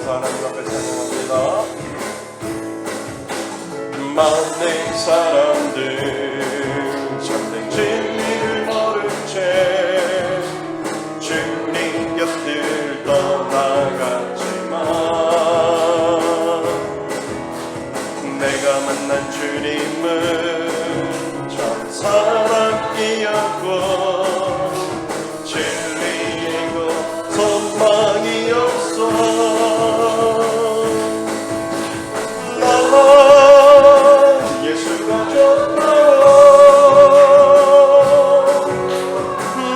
하나님 앞에 찬양합니다. 많은 사람들 참된 진리를 모른 채 주님 곁을 떠나갔지만 내가 만난 주님은 참 사랑이었고 진리이고 소망이었어. 난 예수가 좋다고,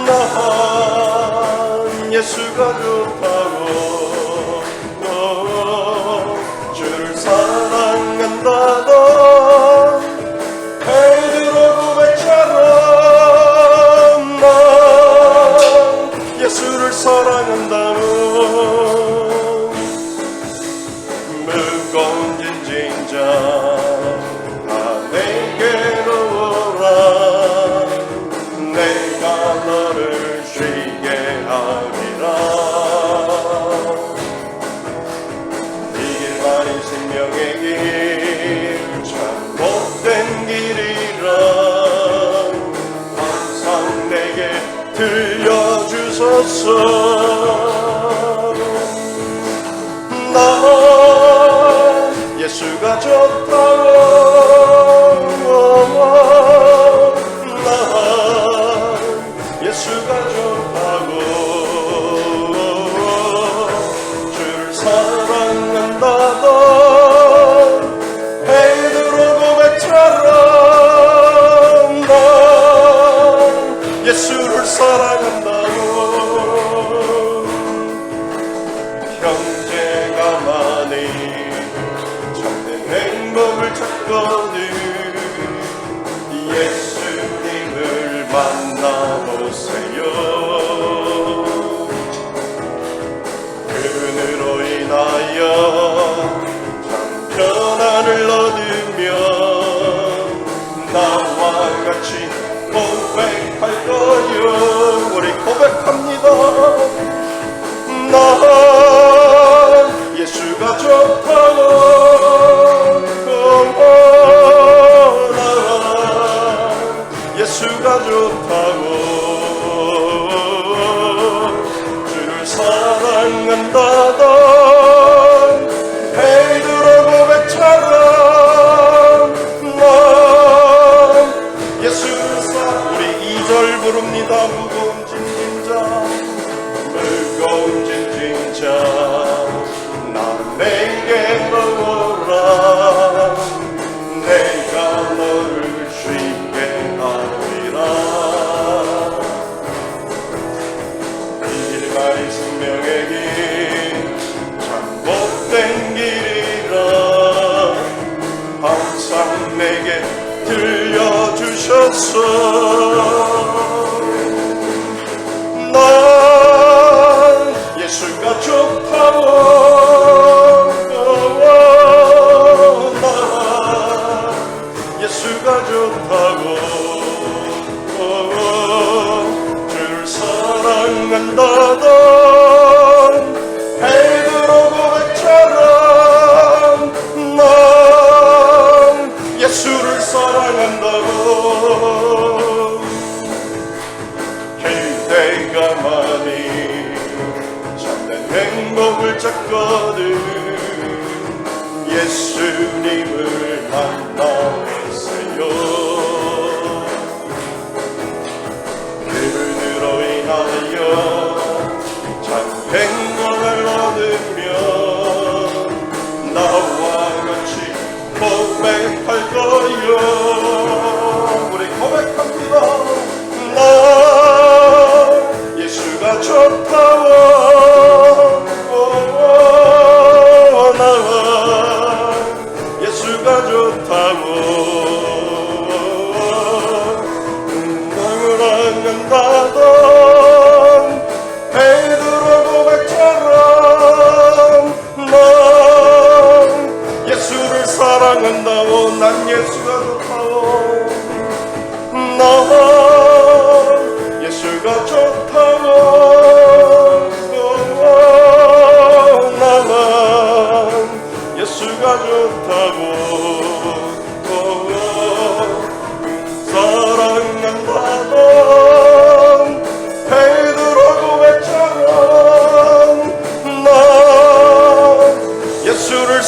난 예수가 좋다고, 주를 사랑한다던 베드로 고백처럼 난 예수를 사랑한다고. 무거운 짐진 다 내게로 오라. 내가 너를 쉬게 하리라. 이 길만이 생명의 길, 참 못된 길이라 항상 내게 들려주소서. 난 예수가 좋다고, 난 예수가 좋다고, 주를 사랑한다던 베드로 고백처럼 난 예수를 사랑한다고. 형제가 많이 참된 행복을 찾거든 예수님을 만나보세요. 그분으로 인하여 참 편안을 얻으며 나와 같이 고백할 거요. 우리 고백합니다. 난 예수가 좋다고, 난 예수가 좋다고, 주를 사랑한다던 베드로 고백처럼 난 예수를 우리 2절 부릅니다. 무거운 짐진 자, 무거운 짐진 자 나 내게로 오라. 내가 너를 쉬게 하리라. 이 길만이 생명의 길, 참 못된 길이라 항상 내게 들려주셨어. 난 예수가 좋다고, 난 예수가 좋다고, 주를 사랑한다던 베드로 고백처럼 난 예수를 사랑한다고. 기대가 많이 참된 행복을 찾거든 예수님을 만나보세요. 그분으로 인하여 참 행복을 얻으며 나와 같이 고백할 거요. 우리 고백합니다. 난 예수가 좋다고, 난 예수가 좋다고, 사랑한다던 베드로 고백처럼 난 예수를 사랑한다고. 난 예수가 좋다고, 난 예수가 좋다고, 난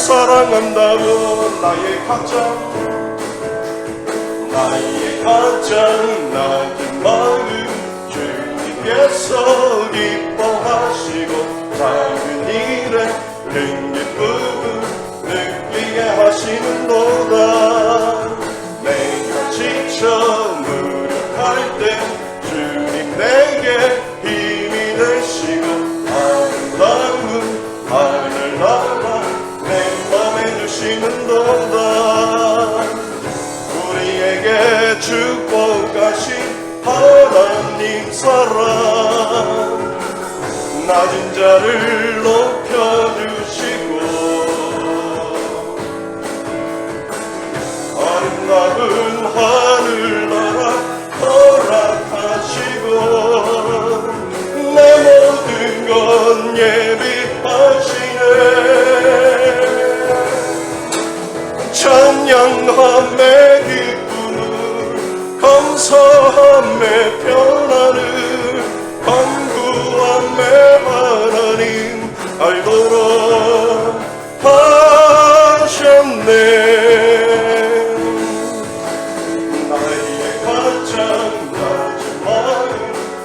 사랑한다고 나의 가장 낮은 마음 주님께서 기뻐하시고 작은 일에 큰 기쁨을 느끼게 하시는도다. 내가 지쳐 무력할 때 주님 내게 힘이 되시고 아름다운 하늘나라 내 맘에 주시는도다. 우리에게 축복하신 하나님 사랑 낮은 자를 높여주시고 아름다운 하늘나라 허락하시고 내 모든 건 예비하시네. 찬양함에 기쁨을 감사함에 평안을 간구함에 하나님 알도록 하셨네. 나의 가장 낮은 마음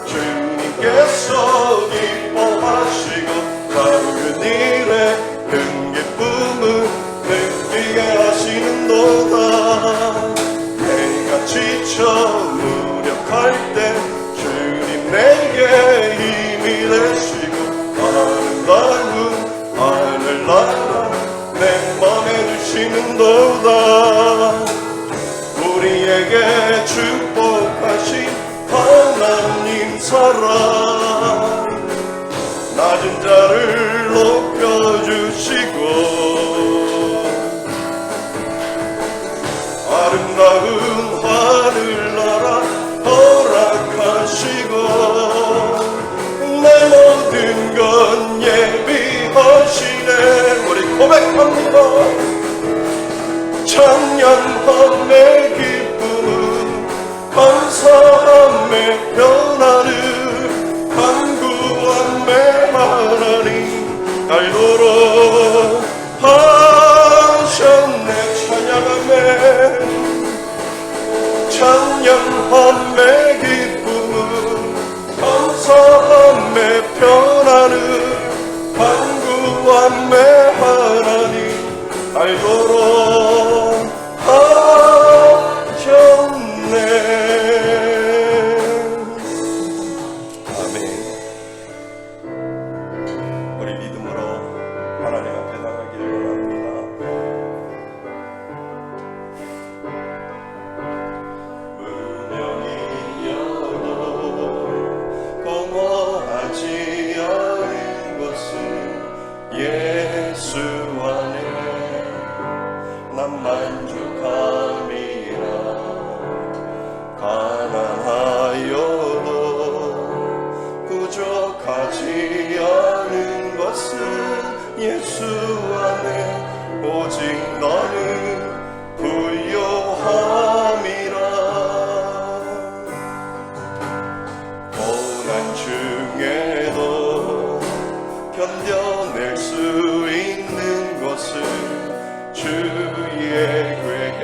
주님께서 기뻐하시고 작은 일에 큰 기쁨을 느끼게 하시는도다. 내가 지쳐 무력할 때 주님 내게 힘이 되시고 아름다운 하늘나라 내 맘에 주시는도다. 우리에게 축복하신 하나님 사랑 낮은 자를 높여주시고 아름다운 하늘나라 허락하시고 내 모든 건 예비하시네. 우리 고백합니다. 찬양함에 기쁨을 감사함에 변화를 간구함에 하나님 알도록 하셨네. 찬양함에 기쁨을 감사함에 변화를 간구함에 하나님 알도록 하셨네. 아멘. 우리 믿음으로 하나님 앞에 나가기를 원합니다. 예수 안에 난 만족함이라. 가난하여도 부족하지 않은 것은 예수 안에 오직 너는 부요함이라. 고난 중에도 견뎌낼 수 있는 것은 주의 괴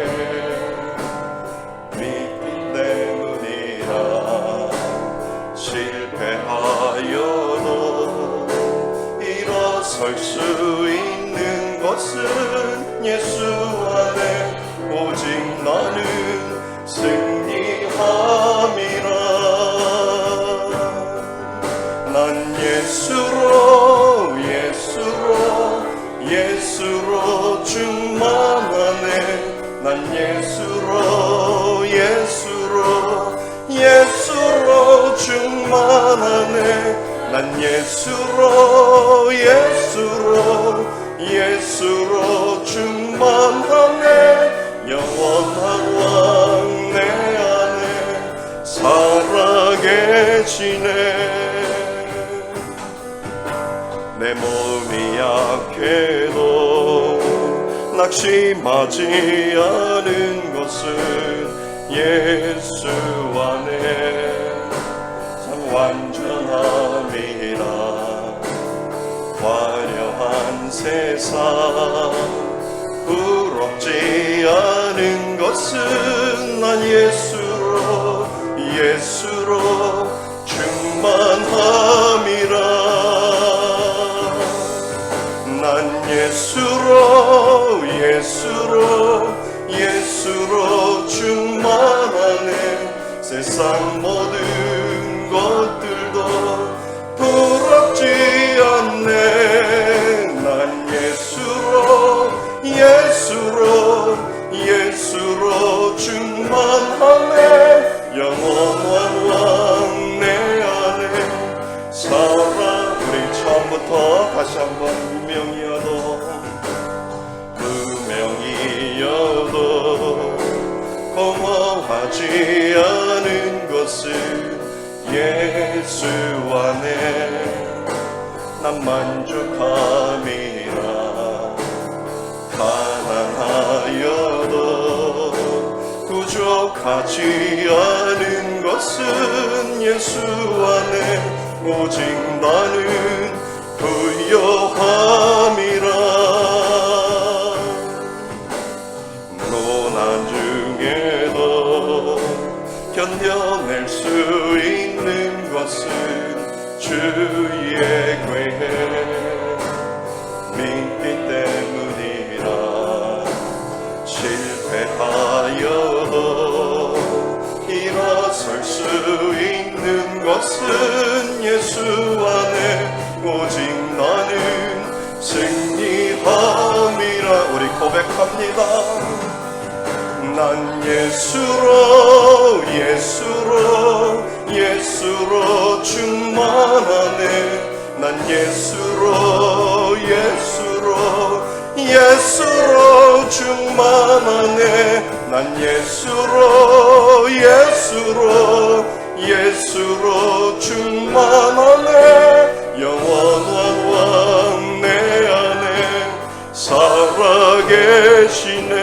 믿기 때문이라. 실패하여도 일어설 수 있는 것은 예수 안에 오직 나는 승리함이라. 난 예수로 충만하네. 난 예수로 충만하네. 난 예수로 충만하네. 영원한 왕 내 안에 살아계시네. 내 몸이 약해도 낙심하지 않은 것은 예수 안에 참 완전함이라. 화려한 세상 부럽지 않은 것은 난 예수로 충만함이라. 난 예수로 충만하네. 세상 모든 것들도 부럽지 않네. 난 예수로 충만하네. 영원한 왕 내 안에 살아. 우리 처음부터 다시 한번 무명이어도 고마워하지 않은 것은 예수 안에 난 만족함이라. 가난하여도 부족하지 않은 것은 예수 안에 오직 나는 부요함이라. 고난 중에도 견뎌낼 수 있는 것은 주의 괴 믿기 때문이라. 실패하여도 일어설 수 있는 것은 예수 안에 오직 나는 승리함이라. 우리 고백합니다. 난 예수로 충만하네. 난 예수로 충만하네. 난 예수로 충만하네. 영원한 왕 내 안에 살아계시네.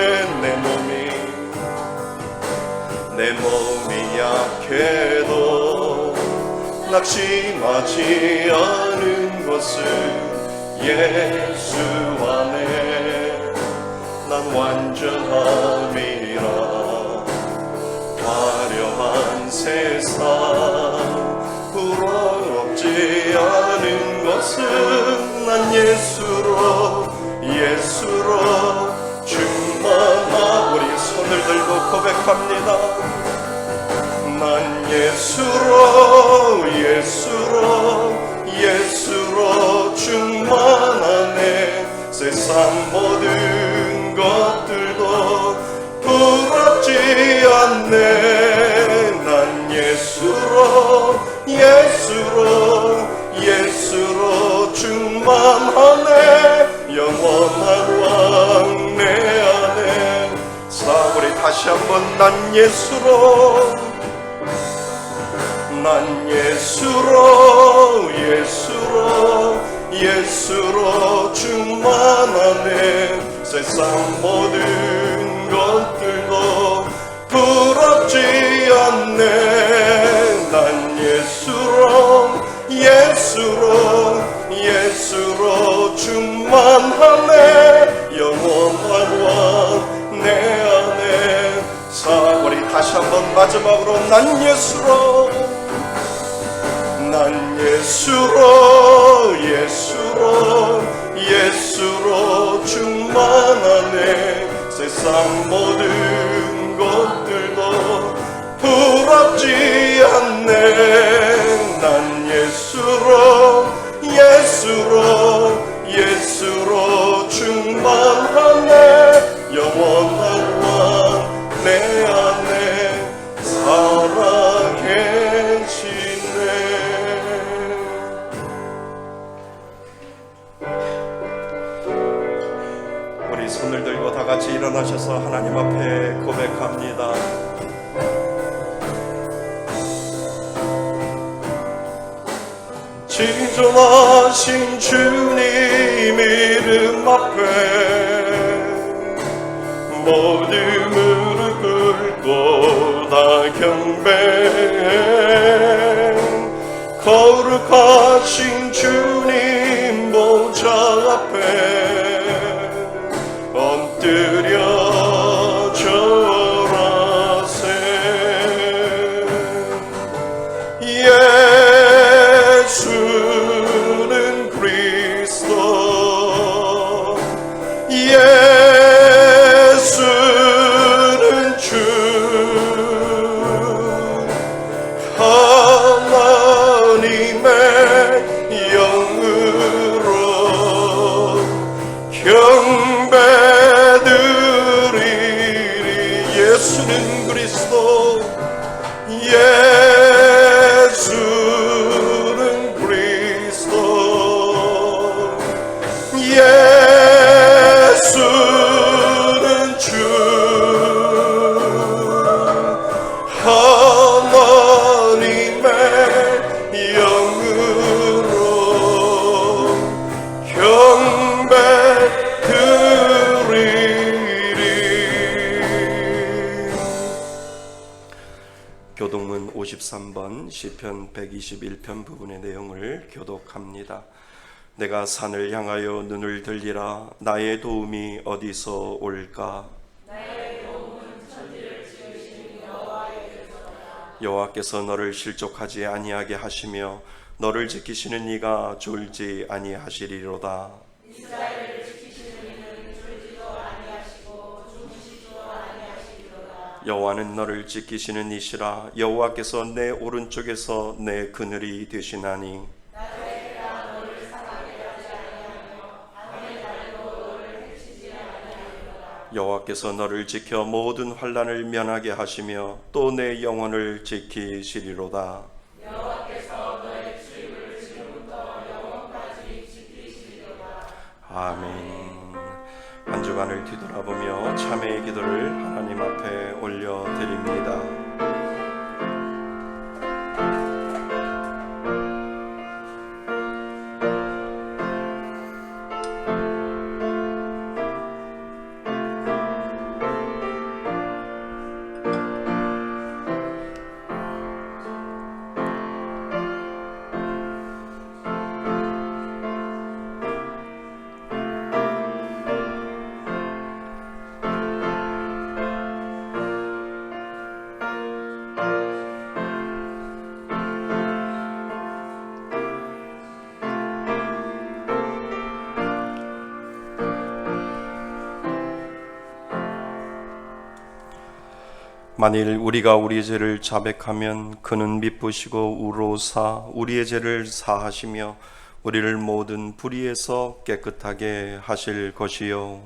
내 몸이 약해도 낙심하지 않은 것은 예수 안에 난 완전함이라. 화려한 세상 부러럽지 않은 것은 난 예수로 충만하. 우리 손을 들고 고백합니다. 난 예수로 충만하네. 세상 모든 것들도 부럽지 않네. 난 예수로 충만하네. 영원한 왕 내 안에 사. 우리 다시 한번 난 예수로 충만하네. 세상 모든 것들도 부럽지 않네. 난 예수로 충만하네. 영원한 왕 내 안에 사. 우리 다시 한번 마지막으로 난 예수로 충만하네. 세상 모든 것들도 부럽지 않네. 난 예수로 충만하네. 영원한 왕 내 안에 살아계시네. 우리 손을 들고 다 같이 일어나셔서 하나님 앞에 고백합니다. 지존하신 주님 이름 앞에 모든 무릎 꿇고 다 경배해. 거룩하신 주님 보좌 앞에 온 뜻 경배드리리. 예수는 그리스도, 예수는 그리스도, 예수는 주, 하나님의 영으로 경배드리리. 교독문 53번 시편 121편 부분의 내용을 교독합니다. 내가 산을 향하여 눈을 들리라. 나의 도움이 어디서 올까? 나의 도움은 천지를 지으신 여호와에게서다. 여호와께서 너를 실족하지 아니하게 하시며 너를 지키시는 이가 졸지 아니하시리로다. 이스라엘을 지키시는 이는 졸지도 아니하시고 주무시지도 아니하시리로다. 여호와는 너를 지키시는 이시라. 여호와께서 내 오른쪽에서 내 그늘이 되시나니 여호와께서 너를 지켜 모든 환난을 면하게 하시며 또 내 영혼을 지키시리로다. 여호와께서 너의 출입을 지금부터 영원까지 지키시리로다. 아멘. 한 주간을 뒤돌아보며 참회의 기도를 하나님 앞에 올려드립니다. 만일 우리가 우리의 죄를 자백하면 그는 미쁘시고 우로사 우리의 죄를 사하시며 우리를 모든 불의에서 깨끗하게 하실 것이요.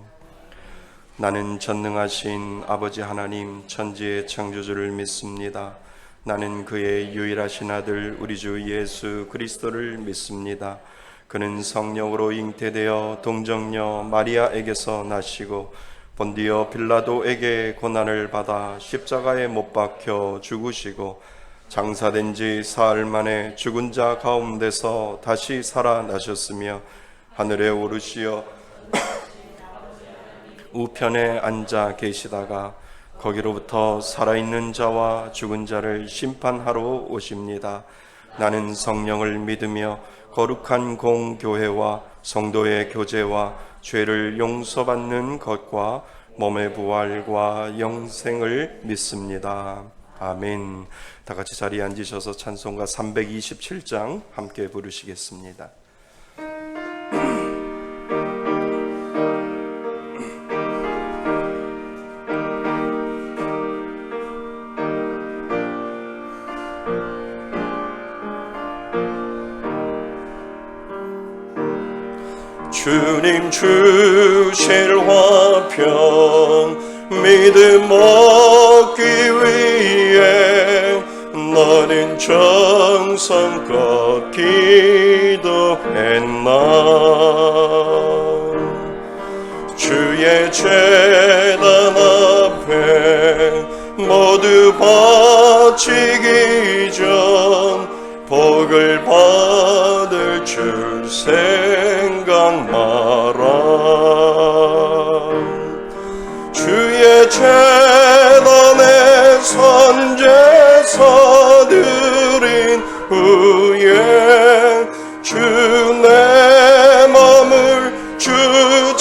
나는 전능하신 아버지 하나님 천지의 창조주를 믿습니다. 나는 그의 유일하신 아들 우리 주 예수 그리스도를 믿습니다. 그는 성령으로 잉태되어 동정녀 마리아에게서 나시고 본디오 빌라도에게 고난을 받아 십자가에 못 박혀 죽으시고 장사된 지 사흘 만에 죽은 자 가운데서 다시 살아나셨으며 하늘에 오르시어 우편에 앉아 계시다가 거기로부터 살아있는 자와 죽은 자를 심판하러 오십니다. 나는 성령을 믿으며 거룩한 공교회와 성도의 교제와 죄를 용서받는 것과 몸의 부활과 영생을 믿습니다. 아멘. 다 같이 자리에 앉으셔서 찬송가 327장 함께 부르시겠습니다. 주님 주실 화평 믿음 얻기 위해 나는 정성껏 기도했나. 주의 제단 앞에 모두 바치기 전 복을 받을 줄 생각 마라. 주의 제단에 선제사 드린 후에 주 내 맘을 주장하니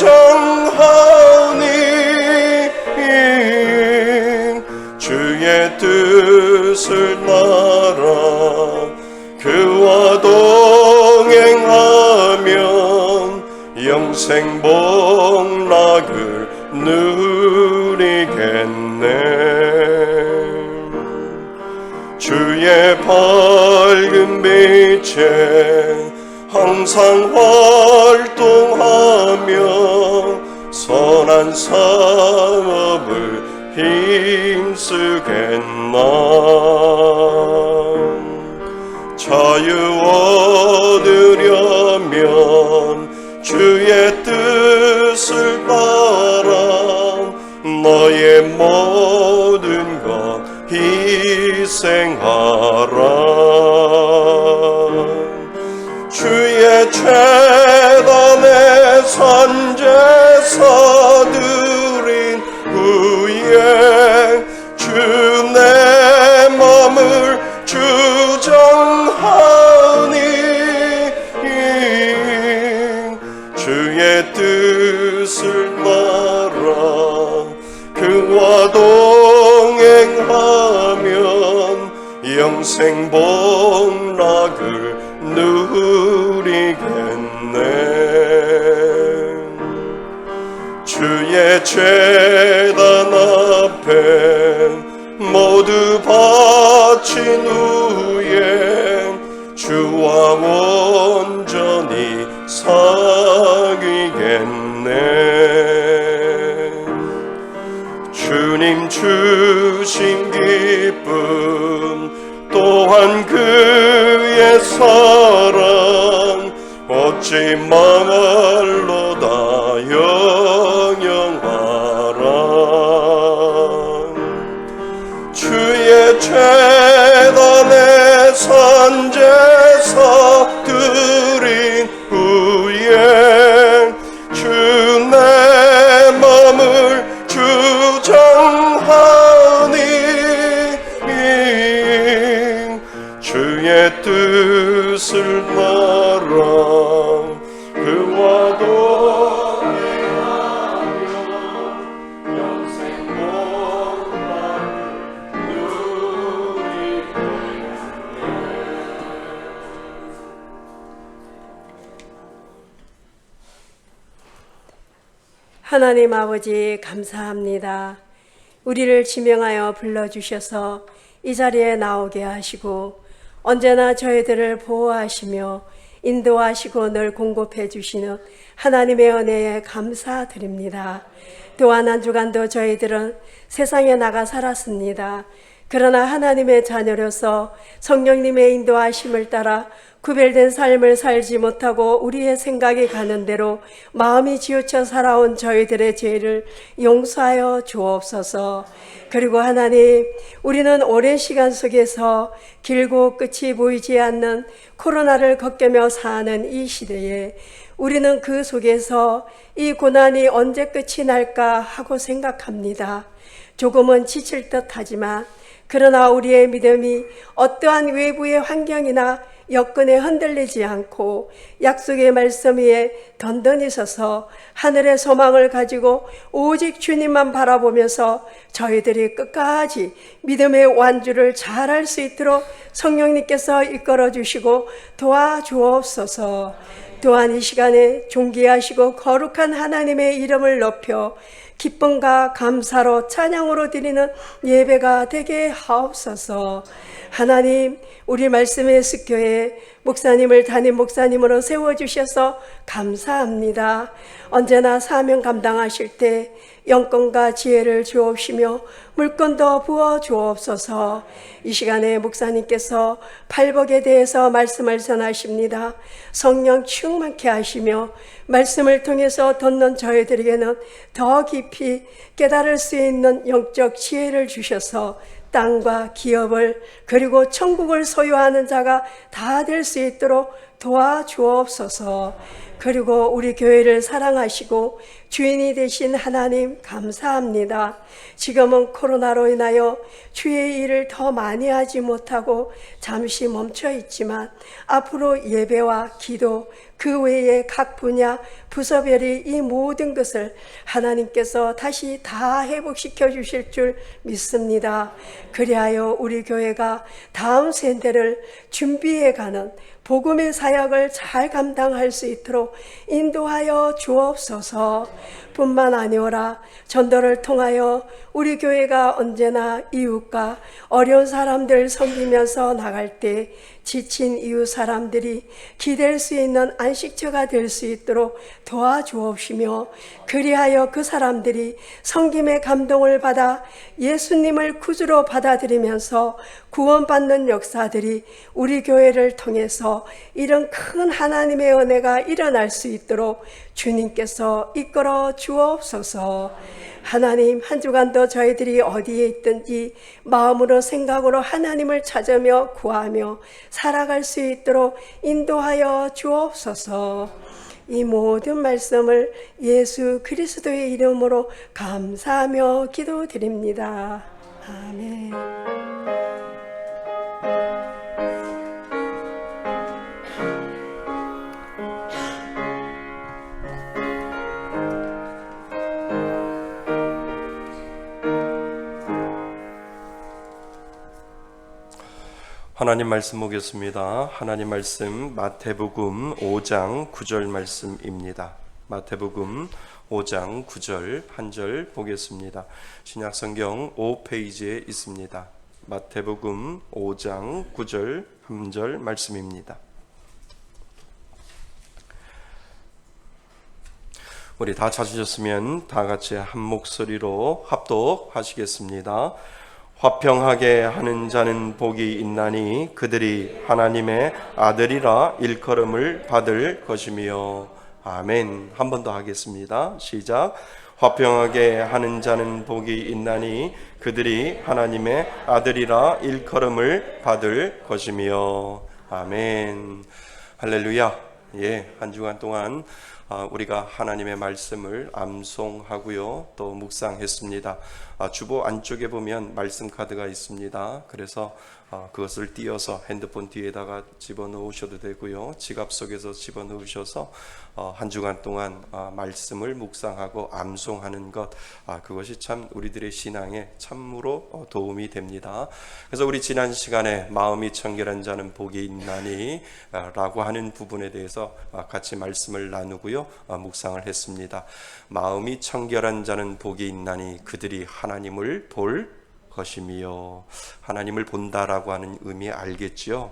주의 뜻을 따라 그와 동행하면 영생 복락을 누리겠네. 주의 밝은 빛에 항상 활동하면 난 사업을 힘쓰겠나. 자유 얻으려면 주의 뜻을 따라 너의 모든 것 희생하라. 주의 재단에 선제사 드린 후에 주 내 맘을 주장하니 주의 뜻을 따라 그와 동행하면 영생 복락을 누리겠네. 주의 제단 앞에 모두 바친 후에 주와 온전히 사귀겠네. 주님 주신 기쁨 또한 그의 사랑 어찌 망할로다 영영하라. 주의 재단에 선제사 드린 후에 주 내 맘을 주장하니 주의 뜻을 따라 그와 동행하며 영생 복락을 누리겠네. 하나님 아버지 감사합니다. 우리를 지명하여 불러주셔서 이 자리에 나오게 하시고 언제나 저희들을 보호하시며 인도하시고 늘 공급해 주시는 하나님의 은혜에 감사드립니다. 또한 한 주간도 저희들은 세상에 나가 살았습니다. 그러나 하나님의 자녀로서 성령님의 인도하심을 따라 구별된 삶을 살지 못하고 우리의 생각이 가는 대로 마음이 지우쳐 살아온 저희들의 죄를 용서하여 주옵소서. 그리고 하나님, 우리는 오랜 시간 속에서 길고 끝이 보이지 않는 코로나를 겪으며 사는 이 시대에 우리는 그 속에서 이 고난이 언제 끝이 날까 하고 생각합니다. 조금은 지칠 듯하지만 그러나 우리의 믿음이 어떠한 외부의 환경이나 여건에 흔들리지 않고 약속의 말씀 위에 던던히 서서 하늘의 소망을 가지고 오직 주님만 바라보면서 저희들이 끝까지 믿음의 완주를 잘할 수 있도록 성령님께서 이끌어 주시고 도와주옵소서. 또한 이 시간에 존귀하시고 거룩한 하나님의 이름을 높여 기쁨과 감사로 찬양으로 드리는 예배가 되게 하옵소서. 하나님, 우리 말씀의 습교회 목사님을 담임 목사님으로 세워주셔서 감사합니다. 언제나 사명 감당하실 때 영권과 지혜를 주옵시며 물건도 부어 주옵소서. 이 시간에 목사님께서 팔복에 대해서 말씀을 전하십니다. 성령 충만케 하시며 말씀을 통해서 듣는 저희들에게는 더 깊이 깨달을 수 있는 영적 지혜를 주셔서 땅과 기업을 그리고 천국을 소유하는 자가 다 될 수 있도록 도와주옵소서. 그리고 우리 교회를 사랑하시고 주인이 되신 하나님 감사합니다. 지금은 코로나로 인하여 주의 일을 더 많이 하지 못하고 잠시 멈춰 있지만 앞으로 예배와 기도 그 외에 각 분야 부서별이 이 모든 것을 하나님께서 다시 다 회복시켜 주실 줄 믿습니다. 그리하여 우리 교회가 다음 세대를 준비해 가는 복음의 사역을 잘 감당할 수 있도록 인도하여 주옵소서. 뿐만 아니오라 전도를 통하여 우리 교회가 언제나 이웃과 어려운 사람들 섬기면서 나갈 때 지친 이웃 사람들이 기댈 수 있는 안식처가 될 수 있도록 도와주옵시며, 그리하여 그 사람들이 성김의 감동을 받아 예수님을 구주로 받아들이면서 구원받는 역사들이 우리 교회를 통해서 이런 큰 하나님의 은혜가 일어날 수 있도록 주님께서 이끌어 주옵소서. 하나님, 한 주간도 저희들이 어디에 있든지 마음으로 생각으로 하나님을 찾으며 구하며 살아갈 수 있도록 인도하여 주옵소서. 이 모든 말씀을 예수 그리스도의 이름으로 감사하며 기도드립니다. 아멘. 하나님 말씀 보겠습니다. 하나님 말씀 마태복음 5장 9절 말씀입니다. 마태복음 5장 9절 한 절 보겠습니다. 신약성경 5페이지에 있습니다. 마태복음 5장 9절 한 절 말씀입니다. 우리 다 찾으셨으면 다 같이 한 목소리로 합독하시겠습니다. 화평하게 하는 자는 복이 있나니 그들이 하나님의 아들이라 일컬음을 받을 것이며. 아멘. 한 번 더 하겠습니다. 시작. 화평하게 하는 자는 복이 있나니 그들이 하나님의 아들이라 일컬음을 받을 것이며. 아멘. 할렐루야. 예, 한 주간 동안 우리가 하나님의 말씀을 암송하고요, 또 묵상했습니다. 주보 안쪽에 보면 말씀 카드가 있습니다. 그래서 그것을 띄어서 핸드폰 뒤에다가 집어넣으셔도 되고요, 지갑 속에서 집어넣으셔서 한 주간 동안 말씀을 묵상하고 암송하는 것, 그것이 참 우리들의 신앙에 참으로 도움이 됩니다. 그래서 우리 지난 시간에 마음이 청결한 자는 복이 있나니 라고 하는 부분에 대해서 같이 말씀을 나누고요, 묵상을 했습니다. 마음이 청결한 자는 복이 있나니 그들이 하나님을 볼 것이며. 하나님을 본다라고 하는 의미 알겠지요?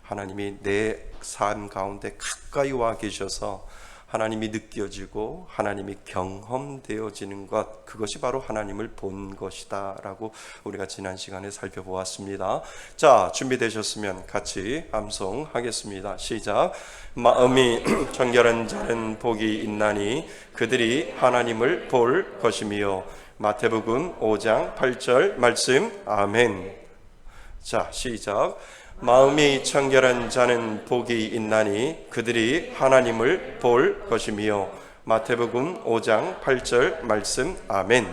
하나님이 내 삶 가운데 가까이 와 계셔서 하나님이 느껴지고 하나님이 경험되어지는 것, 그것이 바로 하나님을 본 것이다 라고 우리가 지난 시간에 살펴보았습니다. 자, 준비되셨으면 같이 암송하겠습니다. 시작. 마음이 청결한 자는 복이 있나니 그들이 하나님을 볼 것이며. 마태복음 5장 8절 말씀. 아멘. 자, 시작. 마음이 청결한 자는 복이 있나니 그들이 하나님을 볼 것이며. 마태복음 5장 8절 말씀. 아멘.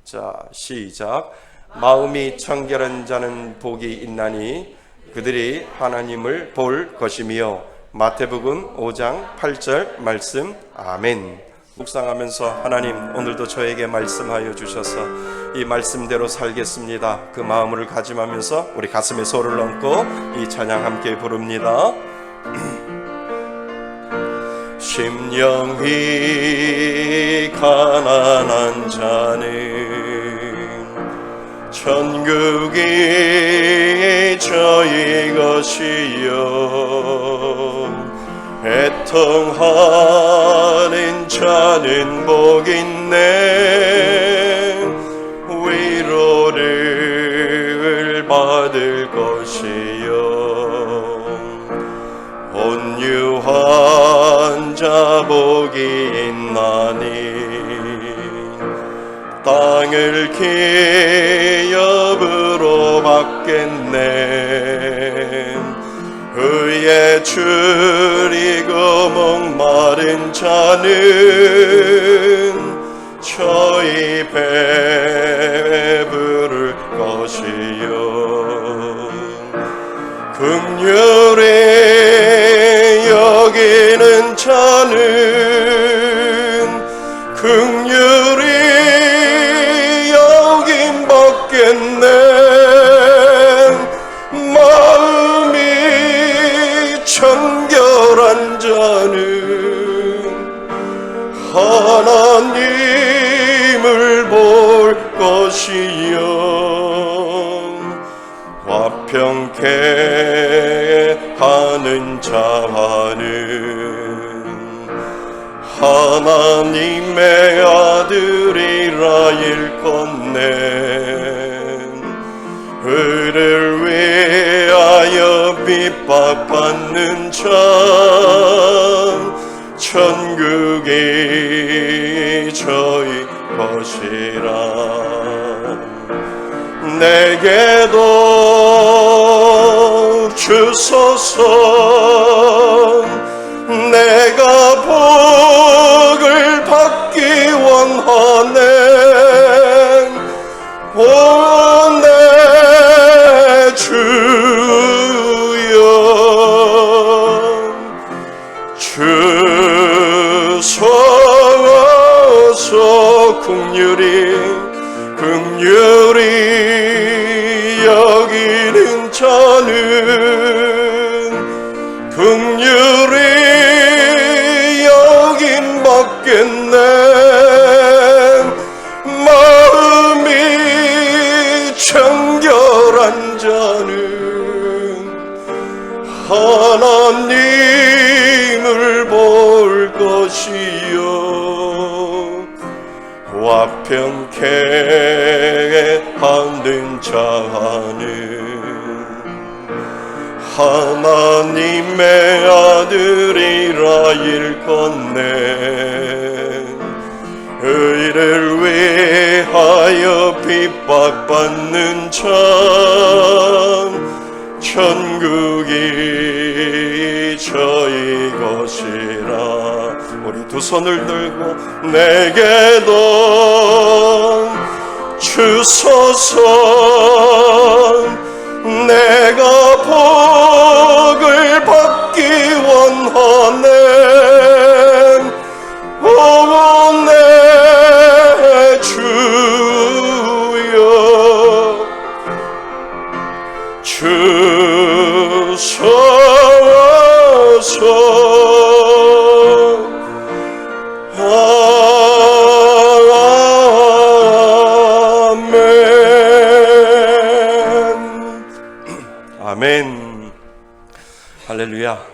자, 시작. 마음이 청결한 자는 복이 있나니 그들이 하나님을 볼 것이며. 마태복음 5장 8절 말씀. 아멘. 묵상하면서 하나님, 오늘도 저에게 말씀하여 주셔서 이 말씀대로 살겠습니다, 그 마음을 가짐하면서 우리 가슴에 손을 얹고 이 찬양 함께 부릅니다. 심령이 가난한 자는 천국이 저희 것이요 애통하는 자는 복 있네 위로를 받을 것이요 온유한 자 복이 있나니 땅을 기업으로 받겠네 의에 줄이고 목마른 자는 저희 배부를 것이요 긍휼히 여기는 자는 긍휼히 여김 받겠네 청결한 자는 하나님을 볼 것이요 화평케 하는 자는 하나님의 아들이라 일컫네. 의를 위하여 핍박받는 자 천국이 저희 것이라. 내게도 주소서. 내가 복을 받기 원하네. 오 내 주여, 주소서. 긍휼히 여기는 자는 긍휼히 여긴 받겠네. 마음이 청결한 자는 하나님을 볼 것이요. 화평케 하는 자는 하나님의 아들이라 일컫네. 의를 위하여 핍박받는 자 천국이 저희 것이라. 우리 두 손을 들고 내게도 주소서. 내가 복을 받기 원하네. 오 내 주여, 주소서. 아멘. 할렐루야.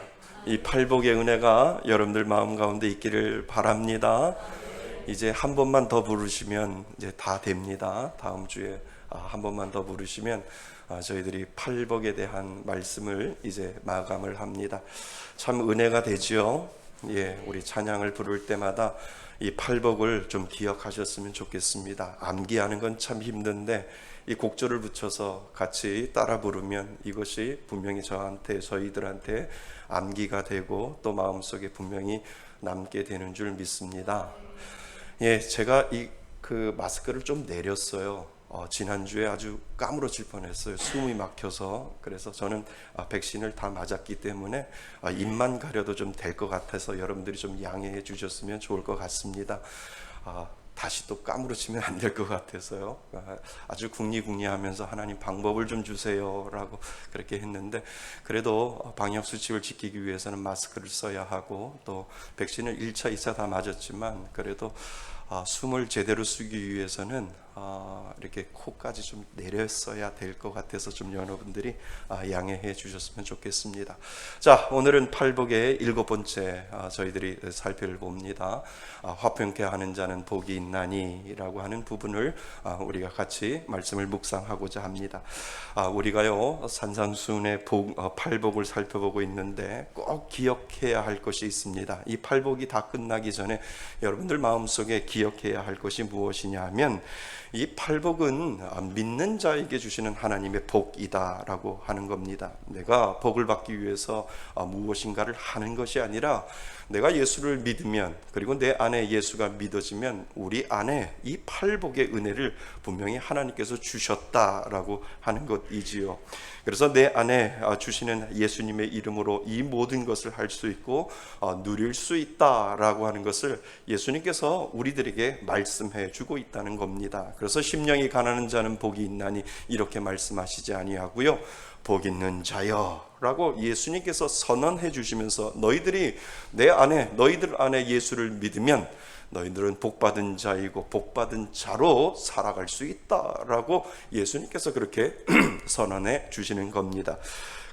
이 팔복의 은혜가 여러분들 마음 가운데 있기를 바랍니다. 이제 한 번만 더 부르시면 이제 다 됩니다. 다음 주에 한 번만 더 부르시면 저희들이 팔복에 대한 말씀을 이제 마감을 합니다. 참 은혜가 되지요. 예, 우리 찬양을 부를 때마다 이 팔복을 좀 기억하셨으면 좋겠습니다. 암기하는 건 참 힘든데 이 곡절을 붙여서 같이 따라 부르면 이것이 분명히 저희들한테 암기가 되고 또 마음속에 분명히 남게 되는 줄 믿습니다. 예, 제가 그 마스크를 좀 내렸어요. 지난주에 아주 까무러질 뻔했어요. 숨이 막혀서. 그래서 저는 백신을 다 맞았기 때문에 입만 가려도 좀 될 것 같아서 여러분들이 좀 양해해 주셨으면 좋을 것 같습니다. 다시 또 까무러치면 안 될 것 같아서요. 아주 궁리하면서 하나님 방법을 좀 주세요 라고 그렇게 했는데, 그래도 방역수칙을 지키기 위해서는 마스크를 써야 하고 또 백신을 1차, 2차 다 맞았지만 그래도 숨을 제대로 쉬기 위해서는 이렇게 코까지 좀 내렸어야 될 것 같아서 좀 여러분들이 양해해 주셨으면 좋겠습니다. 자, 오늘은 팔복의 7번째 저희들이 살펴봅니다. 화평케 하는 자는 복이 있나니 라고 하는 부분을 우리가 같이 말씀을 묵상하고자 합니다. 우리가요 산상수훈의 팔복을 살펴보고 있는데 꼭 기억해야 할 것이 있습니다. 이 팔복이 다 끝나기 전에 여러분들 마음속에 기억해야 할 것이 무엇이냐 하면, 이 팔복은 믿는 자에게 주시는 하나님의 복이다라고 하는 겁니다. 내가 복을 받기 위해서 무엇인가를 하는 것이 아니라 내가 예수를 믿으면, 그리고 내 안에 예수가 믿어지면 우리 안에 이 팔복의 은혜를 분명히 하나님께서 주셨다라고 하는 것이지요. 그래서 내 안에 주시는 예수님의 이름으로 이 모든 것을 할 수 있고 누릴 수 있다라고 하는 것을 예수님께서 우리들에게 말씀해 주고 있다는 겁니다. 그래서 심령이 가난한 자는 복이 있나니 이렇게 말씀하시지 아니하고요, 복 있는 자여 라고 예수님께서 선언해 주시면서 너희들 안에 예수를 믿으면 너희들은 복받은 자이고 복받은 자로 살아갈 수 있다라고 예수님께서 그렇게 선언해 주시는 겁니다.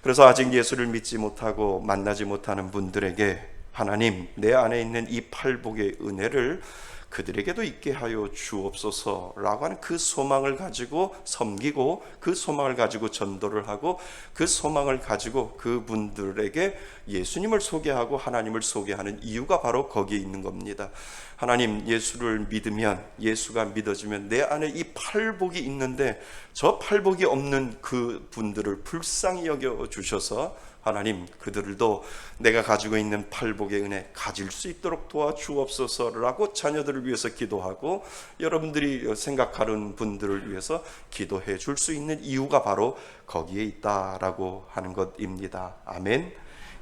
그래서 아직 예수를 믿지 못하고 만나지 못하는 분들에게 하나님, 내 안에 있는 이 팔복의 은혜를 그들에게도 있게 하여 주옵소서라고 하는 그 소망을 가지고 섬기고, 그 소망을 가지고 전도를 하고, 그 소망을 가지고 그분들에게 예수님을 소개하고 하나님을 소개하는 이유가 바로 거기에 있는 겁니다. 하나님, 예수를 믿으면, 예수가 믿어지면 내 안에 이 팔복이 있는데 저 팔복이 없는 그 분들을 불쌍히 여겨 주셔서 하나님, 그들도 내가 가지고 있는 팔복의 은혜 가질 수 있도록 도와주옵소서라고 자녀들을 위해서 기도하고, 여러분들이 생각하는 분들을 위해서 기도해 줄 수 있는 이유가 바로 거기에 있다라고 하는 것입니다. 아멘.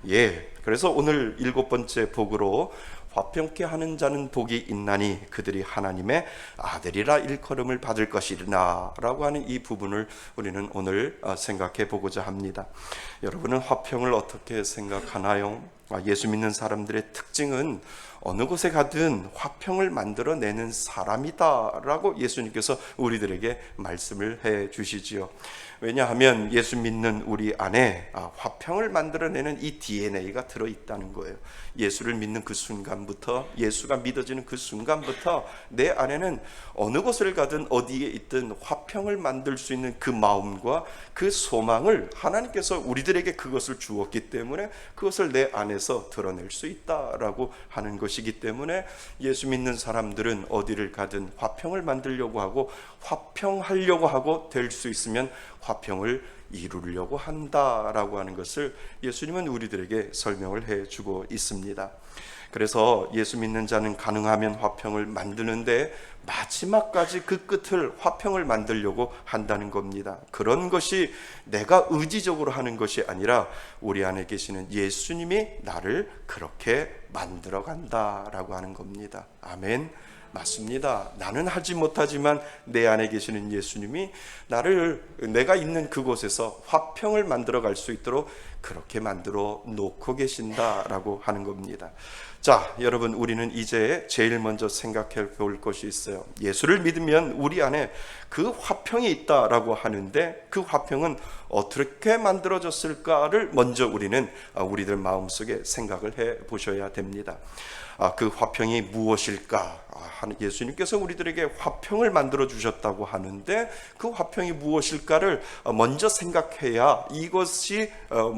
예. 그래서 오늘 7번째 복으로 화평케 하는 자는 복이 있나니 그들이 하나님의 아들이라 일컬음을 받을 것이라 라고 하는 이 부분을 우리는 오늘 생각해 보고자 합니다. 여러분은 화평을 어떻게 생각하나요? 예수 믿는 사람들의 특징은 어느 곳에 가든 화평을 만들어내는 사람이다 라고 예수님께서 우리들에게 말씀을 해 주시지요. 왜냐하면 예수 믿는 우리 안에 화평을 만들어내는 이 DNA가 들어있다는 거예요. 예수를 믿는 그 순간부터, 예수가 믿어지는 그 순간부터 내 안에는 어느 곳을 가든 어디에 있든 화평을 만들 수 있는 그 마음과 그 소망을 하나님께서 우리들에게 그것을 주었기 때문에 그것을 내 안에서 드러낼 수 있다라고 하는 것이기 때문에 예수 믿는 사람들은 어디를 가든 화평을 만들려고 하고 화평하려고 하고 될 수 있으면 화평을 이루려고 한다라고 하는 것을 예수님은 우리들에게 설명을 해주고 있습니다. 그래서 예수 믿는 자는 가능하면 화평을 만드는데 마지막까지 그 끝을 화평을 만들려고 한다는 겁니다. 그런 것이 내가 의지적으로 하는 것이 아니라 우리 안에 계시는 예수님이 나를 그렇게 만들어 간다라고 하는 겁니다. 아멘. 맞습니다. 나는 하지 못하지만 내 안에 계시는 예수님이 나를 내가 있는 그곳에서 화평을 만들어 갈 수 있도록 그렇게 만들어 놓고 계신다라고 하는 겁니다. 자, 여러분, 우리는 이제 제일 먼저 생각해 볼 것이 있어요. 예수를 믿으면 우리 안에 그 화평이 있다라고 하는데 그 화평은 어떻게 만들어졌을까를 먼저 우리들 마음속에 생각을 해 보셔야 됩니다. 그 화평이 무엇일까? 예수님께서 우리들에게 화평을 만들어 주셨다고 하는데 그 화평이 무엇일까를 먼저 생각해야, 이것이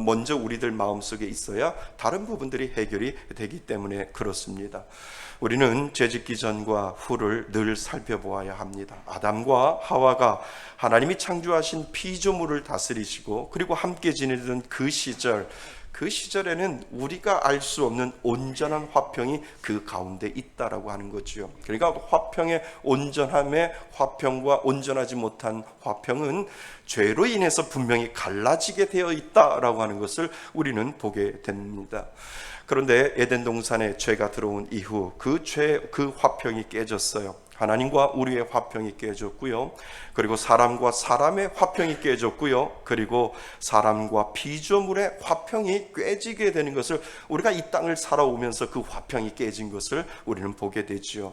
먼저 우리들 마음속에 있어야 다른 부분들이 해결이 되기 때문에 그렇습니다. 우리는 죄짓기 전과 후를 늘 살펴보아야 합니다. 아담과 하와가 하나님이 창조하신 피조물을 다스리시고 그리고 함께 지내던 그 시절에는 우리가 알 수 없는 온전한 화평이 그 가운데 있다라고 하는 거죠. 그러니까 화평의 온전함에 화평과 온전하지 못한 화평은 죄로 인해서 분명히 갈라지게 되어 있다라고 하는 것을 우리는 보게 됩니다. 그런데 에덴 동산에 죄가 들어온 이후 그 화평이 깨졌어요. 하나님과 우리의 화평이 깨졌고요. 그리고 사람과 사람의 화평이 깨졌고요. 그리고 사람과 피조물의 화평이 깨지게 되는 것을, 우리가 이 땅을 살아오면서 그 화평이 깨진 것을 우리는 보게 되지요.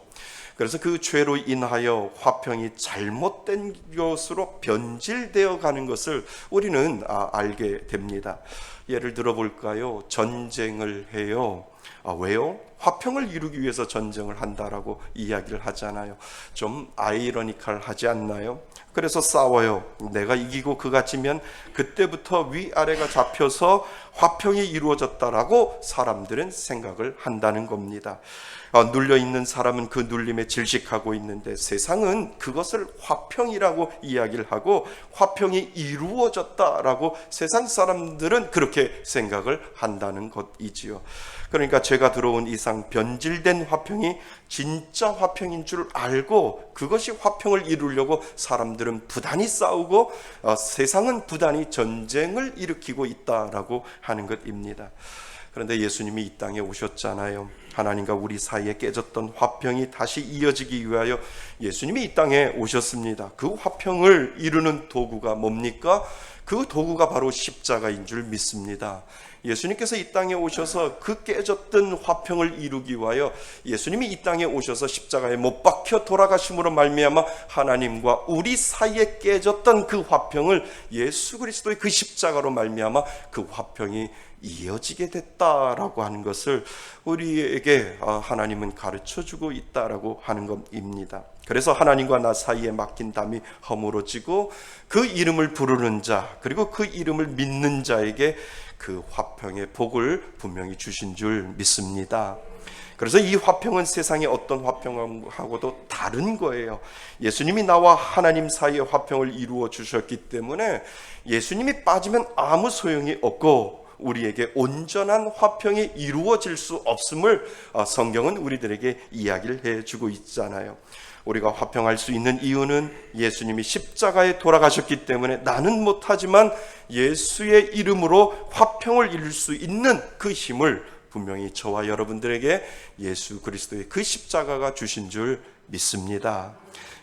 그래서 그 죄로 인하여 화평이 잘못된 것으로 변질되어 가는 것을 우리는 알게 됩니다. 예를 들어 볼까요? 전쟁을 해요. 왜요? 화평을 이루기 위해서 전쟁을 한다라고 이야기를 하잖아요. 좀 아이러니컬하지 않나요? 그래서 싸워요. 내가 이기고 그가 지면 그때부터 위아래가 잡혀서 화평이 이루어졌다라고 사람들은 생각을 한다는 겁니다. 눌려있는 사람은 그 눌림에 질식하고 있는데 세상은 그것을 화평이라고 이야기를 하고 화평이 이루어졌다라고 세상 사람들은 그렇게 생각을 한다는 것이지요. 그러니까 죄가 들어온 이상 변질된 화평이 진짜 화평인 줄 알고 그것이 화평을 이루려고 사람들은 부단히 싸우고 세상은 부단히 전쟁을 일으키고 있다라고 하는 것입니다. 그런데 예수님이 이 땅에 오셨잖아요. 하나님과 우리 사이에 깨졌던 화평이 다시 이어지기 위하여 예수님이 이 땅에 오셨습니다. 그 화평을 이루는 도구가 뭡니까? 그 도구가 바로 십자가인 줄 믿습니다. 예수님께서 이 땅에 오셔서 그 깨졌던 화평을 이루기 위하여 예수님이 이 땅에 오셔서 십자가에 못 박혀 돌아가심으로 말미암아 하나님과 우리 사이에 깨졌던 그 화평을 예수 그리스도의 그 십자가로 말미암아 그 화평이 이어지게 됐다라고 하는 것을 우리에게 하나님은 가르쳐주고 있다라고 하는 것입니다. 그래서 하나님과 나 사이에 막힌 담이 허물어지고 그 이름을 부르는 자, 그리고 그 이름을 믿는 자에게 그 화평의 복을 분명히 주신 줄 믿습니다. 그래서 이 화평은 세상의 어떤 화평하고도 다른 거예요. 예수님이 나와 하나님 사이의 화평을 이루어 주셨기 때문에 예수님이 빠지면 아무 소용이 없고 우리에게 온전한 화평이 이루어질 수 없음을 성경은 우리들에게 이야기를 해주고 있잖아요. 우리가 화평할 수 있는 이유는 예수님이 십자가에 돌아가셨기 때문에 나는 못하지만 예수의 이름으로 화평을 이룰 수 있는 그 힘을 분명히 저와 여러분들에게 예수 그리스도의 그 십자가가 주신 줄 믿습니다.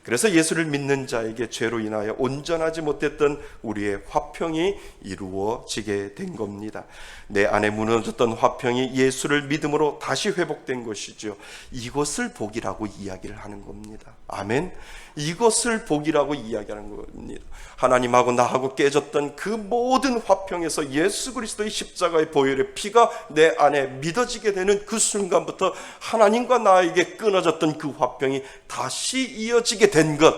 그래서 예수를 믿는 자에게 죄로 인하여 온전하지 못했던 우리의 화평이 이루어지게 된 겁니다. 내 안에 무너졌던 화평이 예수를 믿음으로 다시 회복된 것이죠. 이것을 복이라고 이야기를 하는 겁니다. 아멘. 이것을 복이라고 이야기하는 겁니다. 하나님하고 나하고 깨졌던 그 모든 화평에서 예수 그리스도의 십자가의 보혈의 피가 내 안에 믿어지게 되는 그 순간부터 하나님과 나에게 끊어졌던 그 화평이 다시 이어지게 된 것,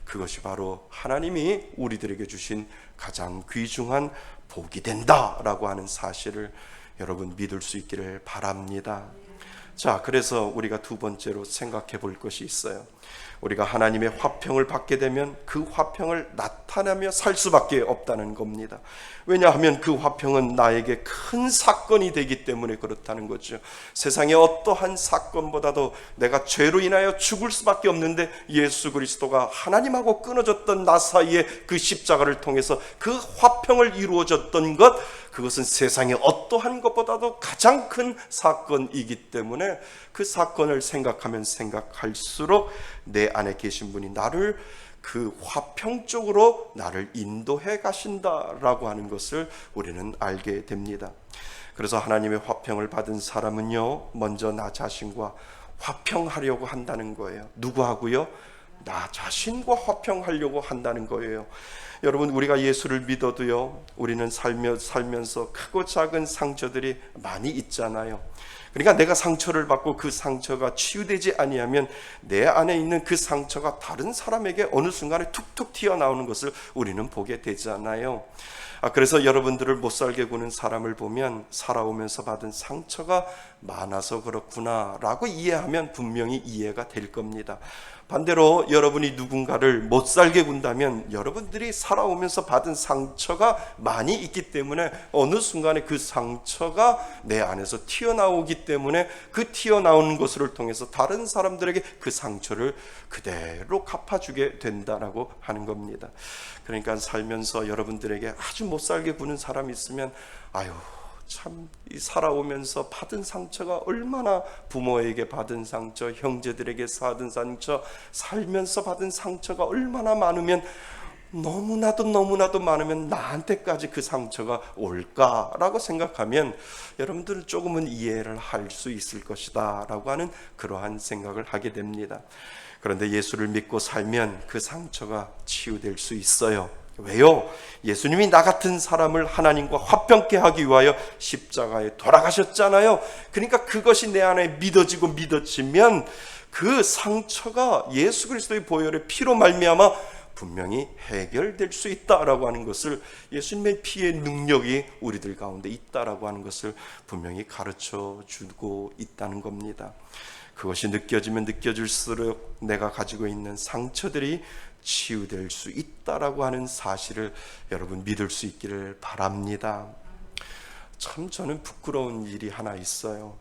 그것이 바로 하나님이 우리들에게 주신 가장 귀중한 복이 된다라고 하는 사실을 여러분 믿을 수 있기를 바랍니다. 자, 그래서 우리가 두 번째로 생각해 볼 것이 있어요. 우리가 하나님의 화평을 받게 되면 그 화평을 나타내며 살 수밖에 없다는 겁니다. 왜냐하면 그 화평은 나에게 큰 사건이 되기 때문에 그렇다는 거죠. 세상의 어떠한 사건보다도 내가 죄로 인하여 죽을 수밖에 없는데 예수 그리스도가 하나님하고 끊어졌던 나 사이에 그 십자가를 통해서 그 화평을 이루어졌던 것, 그것은 세상의 어떠한 것보다도 가장 큰 사건이기 때문에 그 사건을 생각하면 생각할수록 내 안에 계신 분이 나를 그 화평 쪽으로 나를 인도해 가신다라고 하는 것을 우리는 알게 됩니다. 그래서 하나님의 화평을 받은 사람은요, 먼저 나 자신과 화평하려고 한다는 거예요. 누구하고요? 나 자신과 화평하려고 한다는 거예요. 여러분, 우리가 예수를 믿어도요, 우리는 살면서 크고 작은 상처들이 많이 있잖아요. 그러니까 내가 상처를 받고 그 상처가 치유되지 아니하면 내 안에 있는 그 상처가 다른 사람에게 어느 순간에 툭툭 튀어나오는 것을 우리는 보게 되잖아요. 그래서 여러분들을 못살게 구는 사람을 보면 살아오면서 받은 상처가 많아서 그렇구나 라고 이해하면 분명히 이해가 될 겁니다. 반대로 여러분이 누군가를 못살게 군다면 여러분들이 살아오면서 받은 상처가 많이 있기 때문에 어느 순간에 그 상처가 내 안에서 튀어나오기 때문에 그 튀어나오는 것을 통해서 다른 사람들에게 그 상처를 그대로 갚아주게 된다라고 하는 겁니다. 그러니까 살면서 여러분들에게 아주 못살게 구는 사람이 있으면 아유, 참 살아오면서 받은 상처가 얼마나, 부모에게 받은 상처, 형제들에게 받은 상처, 살면서 받은 상처가 얼마나 많으면, 너무나도 많으면 나한테까지 그 상처가 올까라고 생각하면 여러분들은 조금은 이해를 할 수 있을 것이다 라고 하는 그러한 생각을 하게 됩니다. 그런데 예수를 믿고 살면 그 상처가 치유될 수 있어요. 왜요? 예수님이 나 같은 사람을 하나님과 화평케 하기 위하여 십자가에 돌아가셨잖아요. 그러니까 그것이 내 안에 믿어지면 그 상처가 예수 그리스도의 보혈의 피로 말미암아 분명히 해결될 수 있다라고 하는 것을, 예수님의 피의 능력이 우리들 가운데 있다라고 하는 것을 분명히 가르쳐 주고 있다는 겁니다. 그것이 느껴지면 느껴질수록 내가 가지고 있는 상처들이 치유될 수 있다라고 하는 사실을 여러분 믿을 수 있기를 바랍니다. 참 저는 부끄러운 일이 하나 있어요.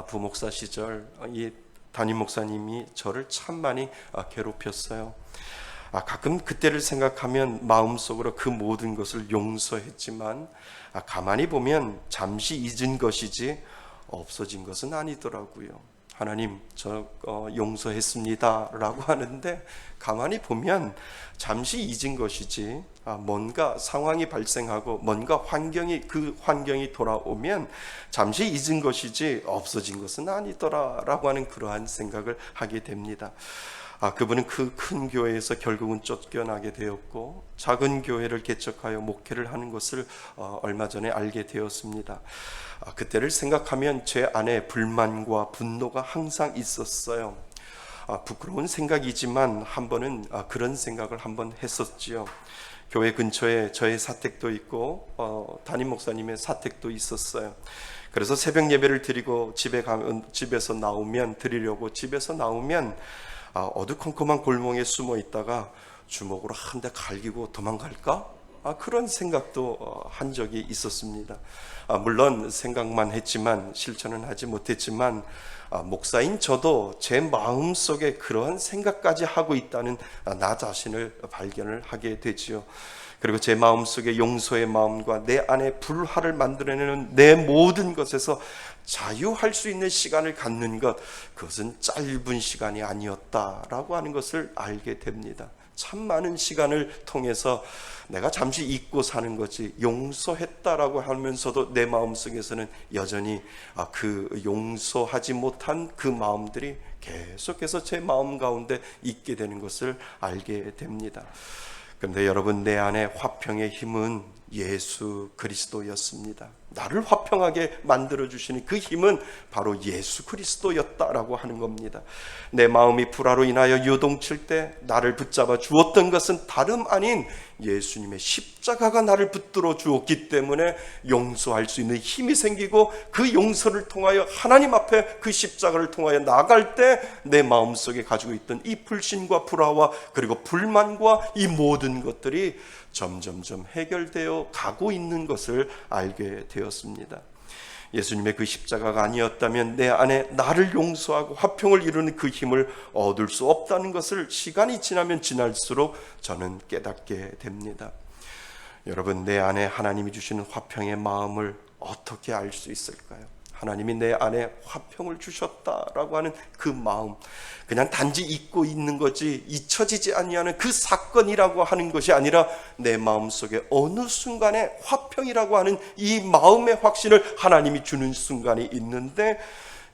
부목사 시절 이 담임 목사님이 저를 참 많이 괴롭혔어요. 가끔 그때를 생각하면 마음속으로 그 모든 것을 용서했지만 가만히 보면 잠시 잊은 것이지 없어진 것은 아니더라고요. 하나님 저 용서했습니다 라고 하는데, 가만히 보면 잠시 잊은 것이지, 뭔가 상황이 발생하고 뭔가 그 환경이 돌아오면 잠시 잊은 것이지 없어진 것은 아니더라 라고 하는 그러한 생각을 하게 됩니다. 그분은 그 큰 교회에서 결국은 쫓겨나게 되었고 작은 교회를 개척하여 목회를 하는 것을 얼마 전에 알게 되었습니다. 그때를 생각하면 제 안에 불만과 분노가 항상 있었어요. 부끄러운 생각이지만 한 번은 그런 생각을 한번 했었지요. 교회 근처에 저의 사택도 있고 담임 목사님의 사택도 있었어요. 그래서 새벽 예배를 드리고 집에서 나오면 어두컴컴한 골목에 숨어 있다가 주먹으로 한 대 갈기고 도망갈까? 그런 생각도 한 적이 있었습니다. 물론 생각만 했지만 실천은 하지 못했지만 목사인 저도 제 마음속에 그러한 생각까지 하고 있다는 나 자신을 발견을 하게 되지요. 그리고 제 마음속에 용서의 마음과 내 안에 불화를 만들어내는 내 모든 것에서 자유할 수 있는 시간을 갖는 것, 그것은 짧은 시간이 아니었다라고 하는 것을 알게 됩니다. 참 많은 시간을 통해서 내가 잠시 잊고 사는 거지, 용서했다라고 하면서도 내 마음속에서는 여전히 그 용서하지 못한 그 마음들이 계속해서 제 마음 가운데 있게 되는 것을 알게 됩니다. 그런데 여러분, 내 안에 화평의 힘은 예수 그리스도였습니다. 나를 화평하게 만들어주시는 그 힘은 바로 예수 그리스도였다라고 하는 겁니다. 내 마음이 불화로 인하여 요동칠 때 나를 붙잡아 주었던 것은 다름 아닌 예수님의 십자가가 나를 붙들어 주었기 때문에 용서할 수 있는 힘이 생기고, 그 용서를 통하여 하나님 앞에 그 십자가를 통하여 나아갈 때 내 마음속에 가지고 있던 이 불신과 불화와 그리고 불만과 이 모든 것들이 점점점 해결되어 가고 있는 것을 알게 되었습니다. 예수님의 그 십자가가 아니었다면 내 안에 나를 용서하고 화평을 이루는 그 힘을 얻을 수 없다는 것을 시간이 지나면 지날수록 저는 깨닫게 됩니다. 여러분, 내 안에 하나님이 주시는 화평의 마음을 어떻게 알 수 있을까요? 하나님이 내 안에 화평을 주셨다라고 하는 그 마음, 그냥 단지 잊고 있는 거지 잊혀지지 아니하는 그 사건이라고 하는 것이 아니라 내 마음속에 어느 순간에 화평이라고 하는 이 마음의 확신을 하나님이 주는 순간이 있는데,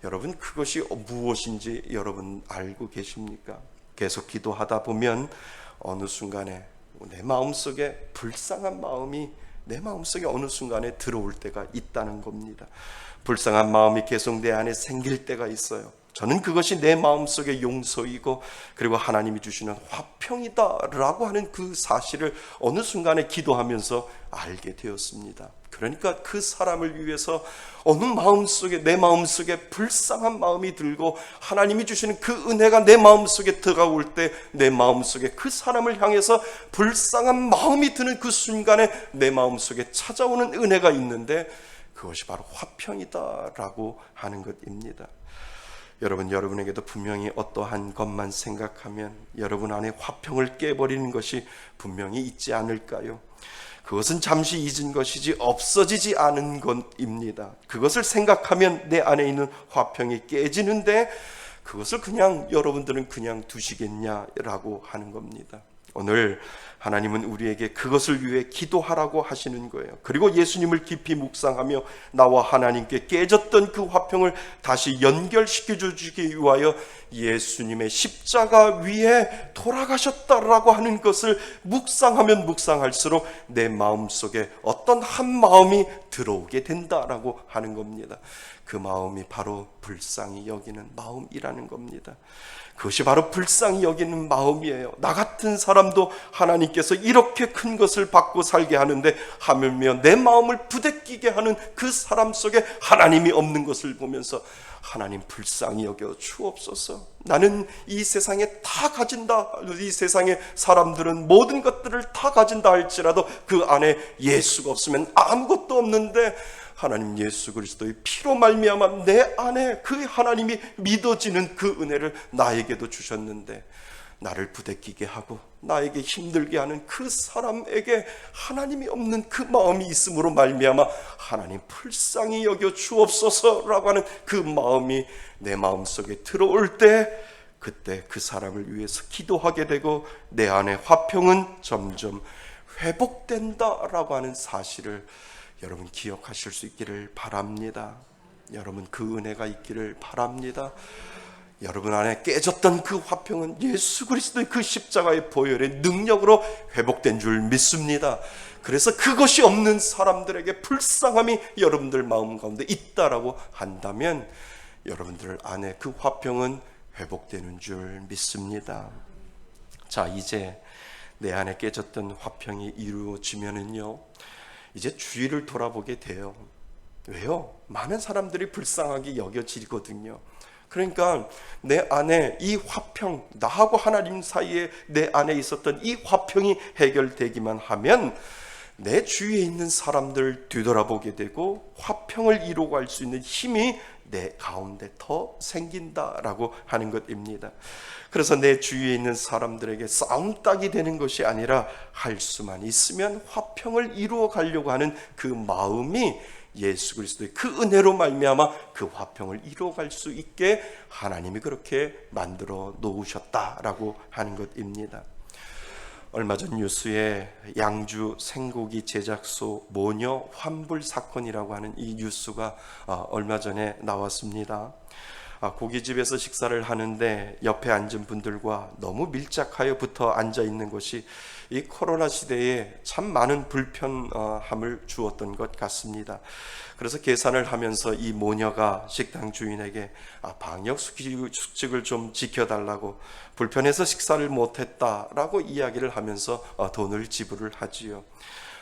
여러분, 그것이 무엇인지 여러분 알고 계십니까? 계속 기도하다 보면 어느 순간에 내 마음속에 불쌍한 마음이 내 마음속에 어느 순간에 들어올 때가 있다는 겁니다. 불쌍한 마음이 계속 내 안에 생길 때가 있어요. 저는 그것이 내 마음속의 용서이고 그리고 하나님이 주시는 화평이다라고 하는 그 사실을 어느 순간에 기도하면서 알게 되었습니다. 그러니까 그 사람을 위해서 어느 마음속에, 내 마음속에 불쌍한 마음이 들고 하나님이 주시는 그 은혜가 내 마음속에 들어올 때 내 마음속에 그 사람을 향해서 불쌍한 마음이 드는 그 순간에 내 마음속에 찾아오는 은혜가 있는데, 그것이 바로 화평이다라고 하는 것입니다. 여러분에게도 분명히 어떠한 것만 생각하면 여러분 안에 화평을 깨버리는 것이 분명히 있지 않을까요? 그것은 잠시 잊은 것이지 없어지지 않은 것입니다. 그것을 생각하면 내 안에 있는 화평이 깨지는데, 그것을 그냥 여러분들은 그냥 두시겠냐라고 하는 겁니다. 오늘 하나님은 우리에게 그것을 위해 기도하라고 하시는 거예요. 그리고 예수님을 깊이 묵상하며 나와 하나님께 깨졌던 그 화평을 다시 연결시켜 주기 위하여 예수님의 십자가 위에 돌아가셨다라고 하는 것을 묵상하면 묵상할수록 내 마음속에 어떤 한 마음이 들어오게 된다라고 하는 겁니다. 그 마음이 바로 불쌍히 여기는 마음이라는 겁니다. 그것이 바로 불쌍히 여기는 마음이에요. 나 같은 사람도 하나님께서 이렇게 큰 것을 받고 살게 하는데 하물며 내 마음을 부대끼게 하는 그 사람 속에 하나님이 없는 것을 보면서 하나님 불쌍히 여겨 주옵소서. 나는 이 세상에 다 가진다, 이 세상의 사람들은 모든 것들을 다 가진다 할지라도 그 안에 예수가 없으면 아무것도 없는데, 하나님 예수 그리스도의 피로 말미암아 내 안에 그 하나님이 믿어지는 그 은혜를 나에게도 주셨는데, 나를 부대끼게 하고 나에게 힘들게 하는 그 사람에게 하나님이 없는 그 마음이 있음으로 말미암아 하나님 불쌍히 여겨 주옵소서라고 하는 그 마음이 내 마음속에 들어올 때, 그때 그 사람을 위해서 기도하게 되고 내 안에 화평은 점점 회복된다라고 하는 사실을 여러분 기억하실 수 있기를 바랍니다. 여러분 그 은혜가 있기를 바랍니다. 여러분 안에 깨졌던 그 화평은 예수 그리스도의 그 십자가의 보혈의 능력으로 회복된 줄 믿습니다. 그래서 그것이 없는 사람들에게 불쌍함이 여러분들 마음 가운데 있다라고 한다면 여러분들 안에 그 화평은 회복되는 줄 믿습니다. 자, 이제 내 안에 깨졌던 화평이 이루어지면은요, 이제 주위를 돌아보게 돼요. 왜요? 많은 사람들이 불쌍하게 여겨지거든요. 그러니까 내 안에 이 화평, 나하고 하나님 사이에 내 안에 있었던 이 화평이 해결되기만 하면 내 주위에 있는 사람들 뒤돌아보게 되고 화평을 이루어갈 수 있는 힘이 내 가운데 더 생긴다라고 하는 것입니다. 그래서 내 주위에 있는 사람들에게 싸움닭이 되는 것이 아니라 할 수만 있으면 화평을 이루어 가려고 하는 그 마음이 예수 그리스도의 그 은혜로 말미암아 그 화평을 이루어갈 수 있게 하나님이 그렇게 만들어 놓으셨다라고 하는 것입니다. 얼마 전 뉴스에 양주 생고기 제작소 모녀 환불 사건이라고 하는 이 뉴스가 얼마 전에 나왔습니다. 고깃집에서 식사를 하는데 옆에 앉은 분들과 너무 밀착하여 붙어 앉아 있는 것이 이 코로나 시대에 참 많은 불편함을 주었던 것 같습니다. 그래서 계산을 하면서 이 모녀가 식당 주인에게 방역 수칙을 좀 지켜달라고, 불편해서 식사를 못했다라고 이야기를 하면서 돈을 지불을 하지요.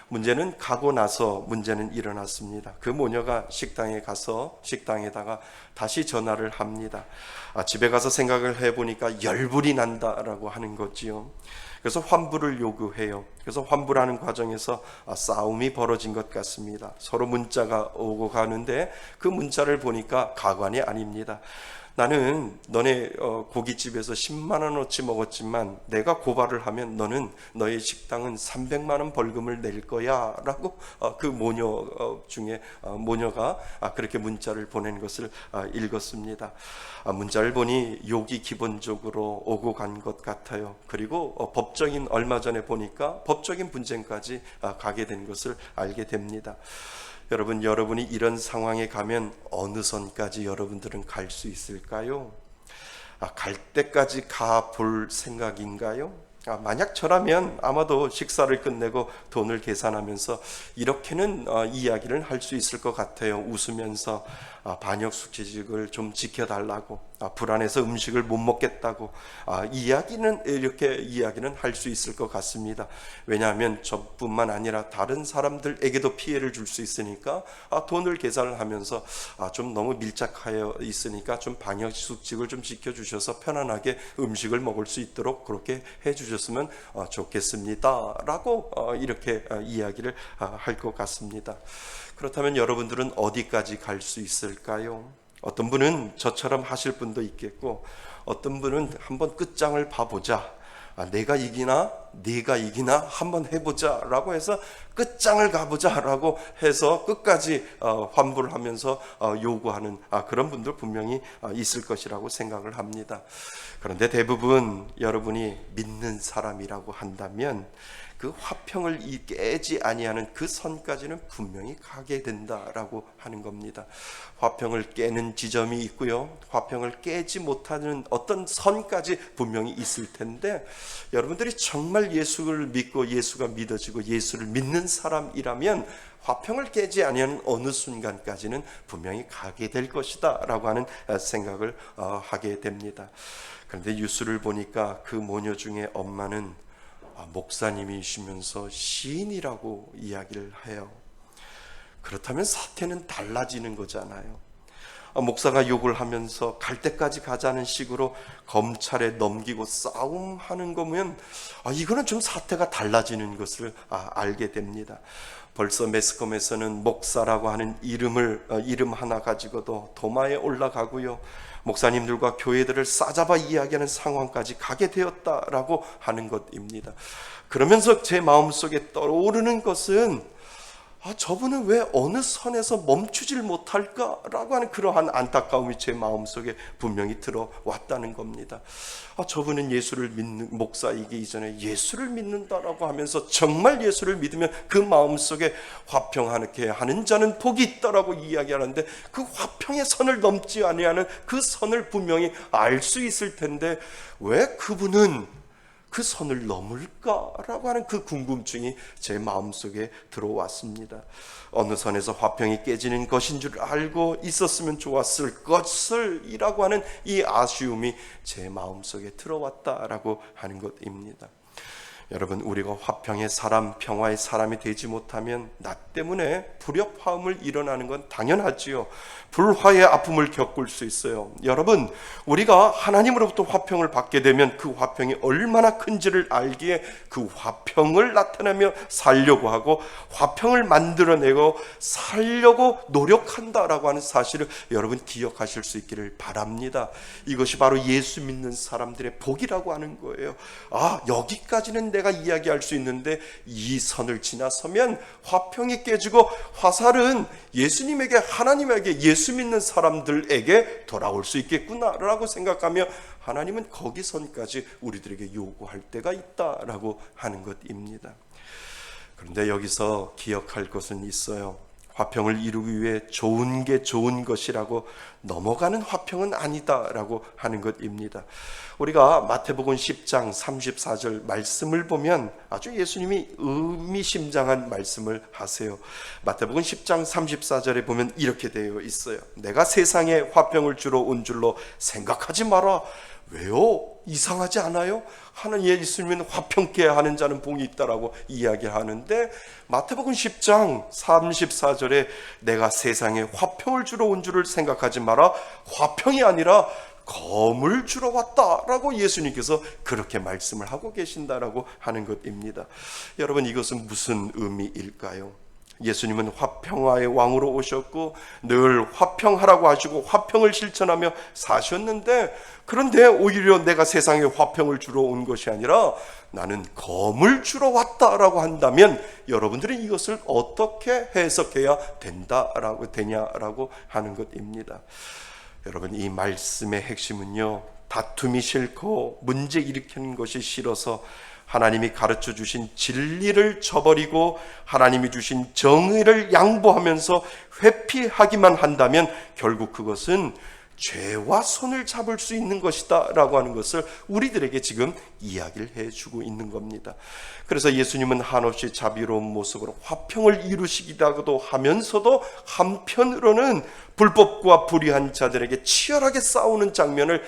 문제는 가고 나서 문제는 일어났습니다. 그 모녀가 식당에 가서 식당에다가 다시 전화를 합니다. 집에 가서 생각을 해보니까 열불이 난다라고 하는 거지요. 그래서 환불을 요구해요. 그래서 환불하는 과정에서 싸움이 벌어진 것 같습니다. 서로 문자가 오고 가는데 그 문자를 보니까 가관이 아닙니다. 나는 너네 고깃집에서 10만 원어치 먹었지만 내가 고발을 하면 너는 너의 식당은 300만 원 벌금을 낼 거야 라고 그 모녀 중에 모녀가 그렇게 문자를 보낸 것을 읽었습니다. 문자를 보니 욕이 기본적으로 오고 간 것 같아요. 그리고 법적인, 얼마 전에 보니까 법적인 분쟁까지 가게 된 것을 알게 됩니다. 여러분, 여러분이 이런 상황에 가면 어느 선까지 여러분들은 갈 수 있을까요? 갈 때까지 가볼 생각인가요? 만약 저라면 아마도 식사를 끝내고 돈을 계산하면서 이렇게는 이야기를 할 수 있을 것 같아요. 웃으면서 반역 수칙을 좀 지켜달라고, 불안해서 음식을 못 먹겠다고 이렇게 이야기는 할 수 있을 것 같습니다. 왜냐하면 저뿐만 아니라 다른 사람들에게도 피해를 줄 수 있으니까 돈을 계산을 하면서 좀 너무 밀착하여 있으니까 좀 반역 수칙을 좀 지켜주셔서 편안하게 음식을 먹을 수 있도록 그렇게 해주셨으면 좋겠습니다 라고 이렇게 이야기를 할 것 같습니다. 그렇다면 여러분들은 어디까지 갈 수 있을까요? 어떤 분은 저처럼 하실 분도 있겠고, 어떤 분은 한번 끝장을 봐보자, 내가 이기나 네가 이기나 한번 해보자 라고 해서 끝장을 가보자 라고 해서 끝까지 환불을 하면서 요구하는 그런 분들 분명히 있을 것이라고 생각을 합니다. 그런데 대부분 여러분이 믿는 사람이라고 한다면 그 화평을 깨지 아니하는 그 선까지는 분명히 가게 된다라고 하는 겁니다. 화평을 깨는 지점이 있고요, 화평을 깨지 못하는 어떤 선까지 분명히 있을 텐데, 여러분들이 정말 예수를 믿고 예수가 믿어지고 예수를 믿는 사람이라면 화평을 깨지 아니하는 어느 순간까지는 분명히 가게 될 것이다 라고 하는 생각을 하게 됩니다. 그런데 뉴스를 보니까 그 모녀 중에 엄마는 목사님이시면서 시인이라고 이야기를 해요. 그렇다면 사태는 달라지는 거잖아요. 목사가 욕을 하면서 갈 때까지 가자는 식으로 검찰에 넘기고 싸움하는 거면 이거는 좀 사태가 달라지는 것을 알게 됩니다. 벌써 매스컴에서는 목사라고 하는 이름 하나 가지고도 도마에 올라가고요, 목사님들과 교회들을 싸잡아 이야기하는 상황까지 가게 되었다라고 하는 것입니다. 그러면서 제 마음속에 떠오르는 것은 저분은 왜 어느 선에서 멈추질 못할까라고 하는 그러한 안타까움이 제 마음속에 분명히 들어왔다는 겁니다. 저분은 예수를 믿는 목사이기 이전에 예수를 믿는다라고 하면서 정말 예수를 믿으면 그 마음속에 화평하게 하는 자는 복이 있다라고 이야기하는데, 그 화평의 선을 넘지 아니하는 그 선을 분명히 알 수 있을 텐데 왜 그분은 그 선을 넘을까라고 하는 그 궁금증이 제 마음속에 들어왔습니다. 어느 선에서 화평이 깨지는 것인 줄 알고 있었으면 좋았을 것을이라고 하는 이 아쉬움이 제 마음속에 들어왔다라고 하는 것입니다. 여러분, 우리가 화평의 사람, 평화의 사람이 되지 못하면 나 때문에 불협화음을 일어나는 건 당연하지요. 불화의 아픔을 겪을 수 있어요. 여러분, 우리가 하나님으로부터 화평을 받게 되면 그 화평이 얼마나 큰지를 알기에 그 화평을 나타내며 살려고 하고 화평을 만들어내고 살려고 노력한다라고 하는 사실을 여러분 기억하실 수 있기를 바랍니다. 이것이 바로 예수 믿는 사람들의 복이라고 하는 거예요. 여기까지는 내가 이야기할 수 있는데 이 선을 지나서면 화평이 깨지고 화살은 예수님에게, 하나님에게, 예수 믿는 사람들에게 돌아올 수 있겠구나라고 생각하며 하나님은 거기 선까지 우리들에게 요구할 때가 있다라고 하는 것입니다. 그런데 여기서 기억할 것은 있어요. 화평을 이루기 위해 좋은 게 좋은 것이라고 넘어가는 화평은 아니다라고 하는 것입니다. 우리가 마태복음 10장 34절 말씀을 보면 아주 예수님이 의미심장한 말씀을 하세요. 마태복음 10장 34절에 보면 이렇게 되어 있어요. 내가 세상에 화평을 주러 온 줄로 생각하지 마라. 왜요? 이상하지 않아요? 하나님 예수님은 화평케 하는 자는 복이 있다라고 이야기하는데 마태복음 10장 34절에 내가 세상에 화평을 주러 온 줄을 생각하지 마라. 화평이 아니라 검을 주러 왔다라고 예수님께서 그렇게 말씀을 하고 계신다라고 하는 것입니다. 여러분, 이것은 무슨 의미일까요? 예수님은 화평화의 왕으로 오셨고 늘 화평하라고 하시고 화평을 실천하며 사셨는데, 그런데 오히려 내가 세상에 화평을 주러 온 것이 아니라 나는 검을 주러 왔다라고 한다면 여러분들은 이것을 어떻게 해석해야 되냐라고 하는 것입니다. 여러분, 이 말씀의 핵심은요, 다툼이 싫고 문제 일으키는 것이 싫어서 하나님이 가르쳐 주신 진리를 저버리고 하나님이 주신 정의를 양보하면서 회피하기만 한다면 결국 그것은 죄와 손을 잡을 수 있는 것이다 라고 하는 것을 우리들에게 지금 이야기를 해주고 있는 겁니다. 그래서 예수님은 한없이 자비로운 모습으로 화평을 이루시기도 하면서도 한편으로는 불법과 불의한 자들에게 치열하게 싸우는 장면을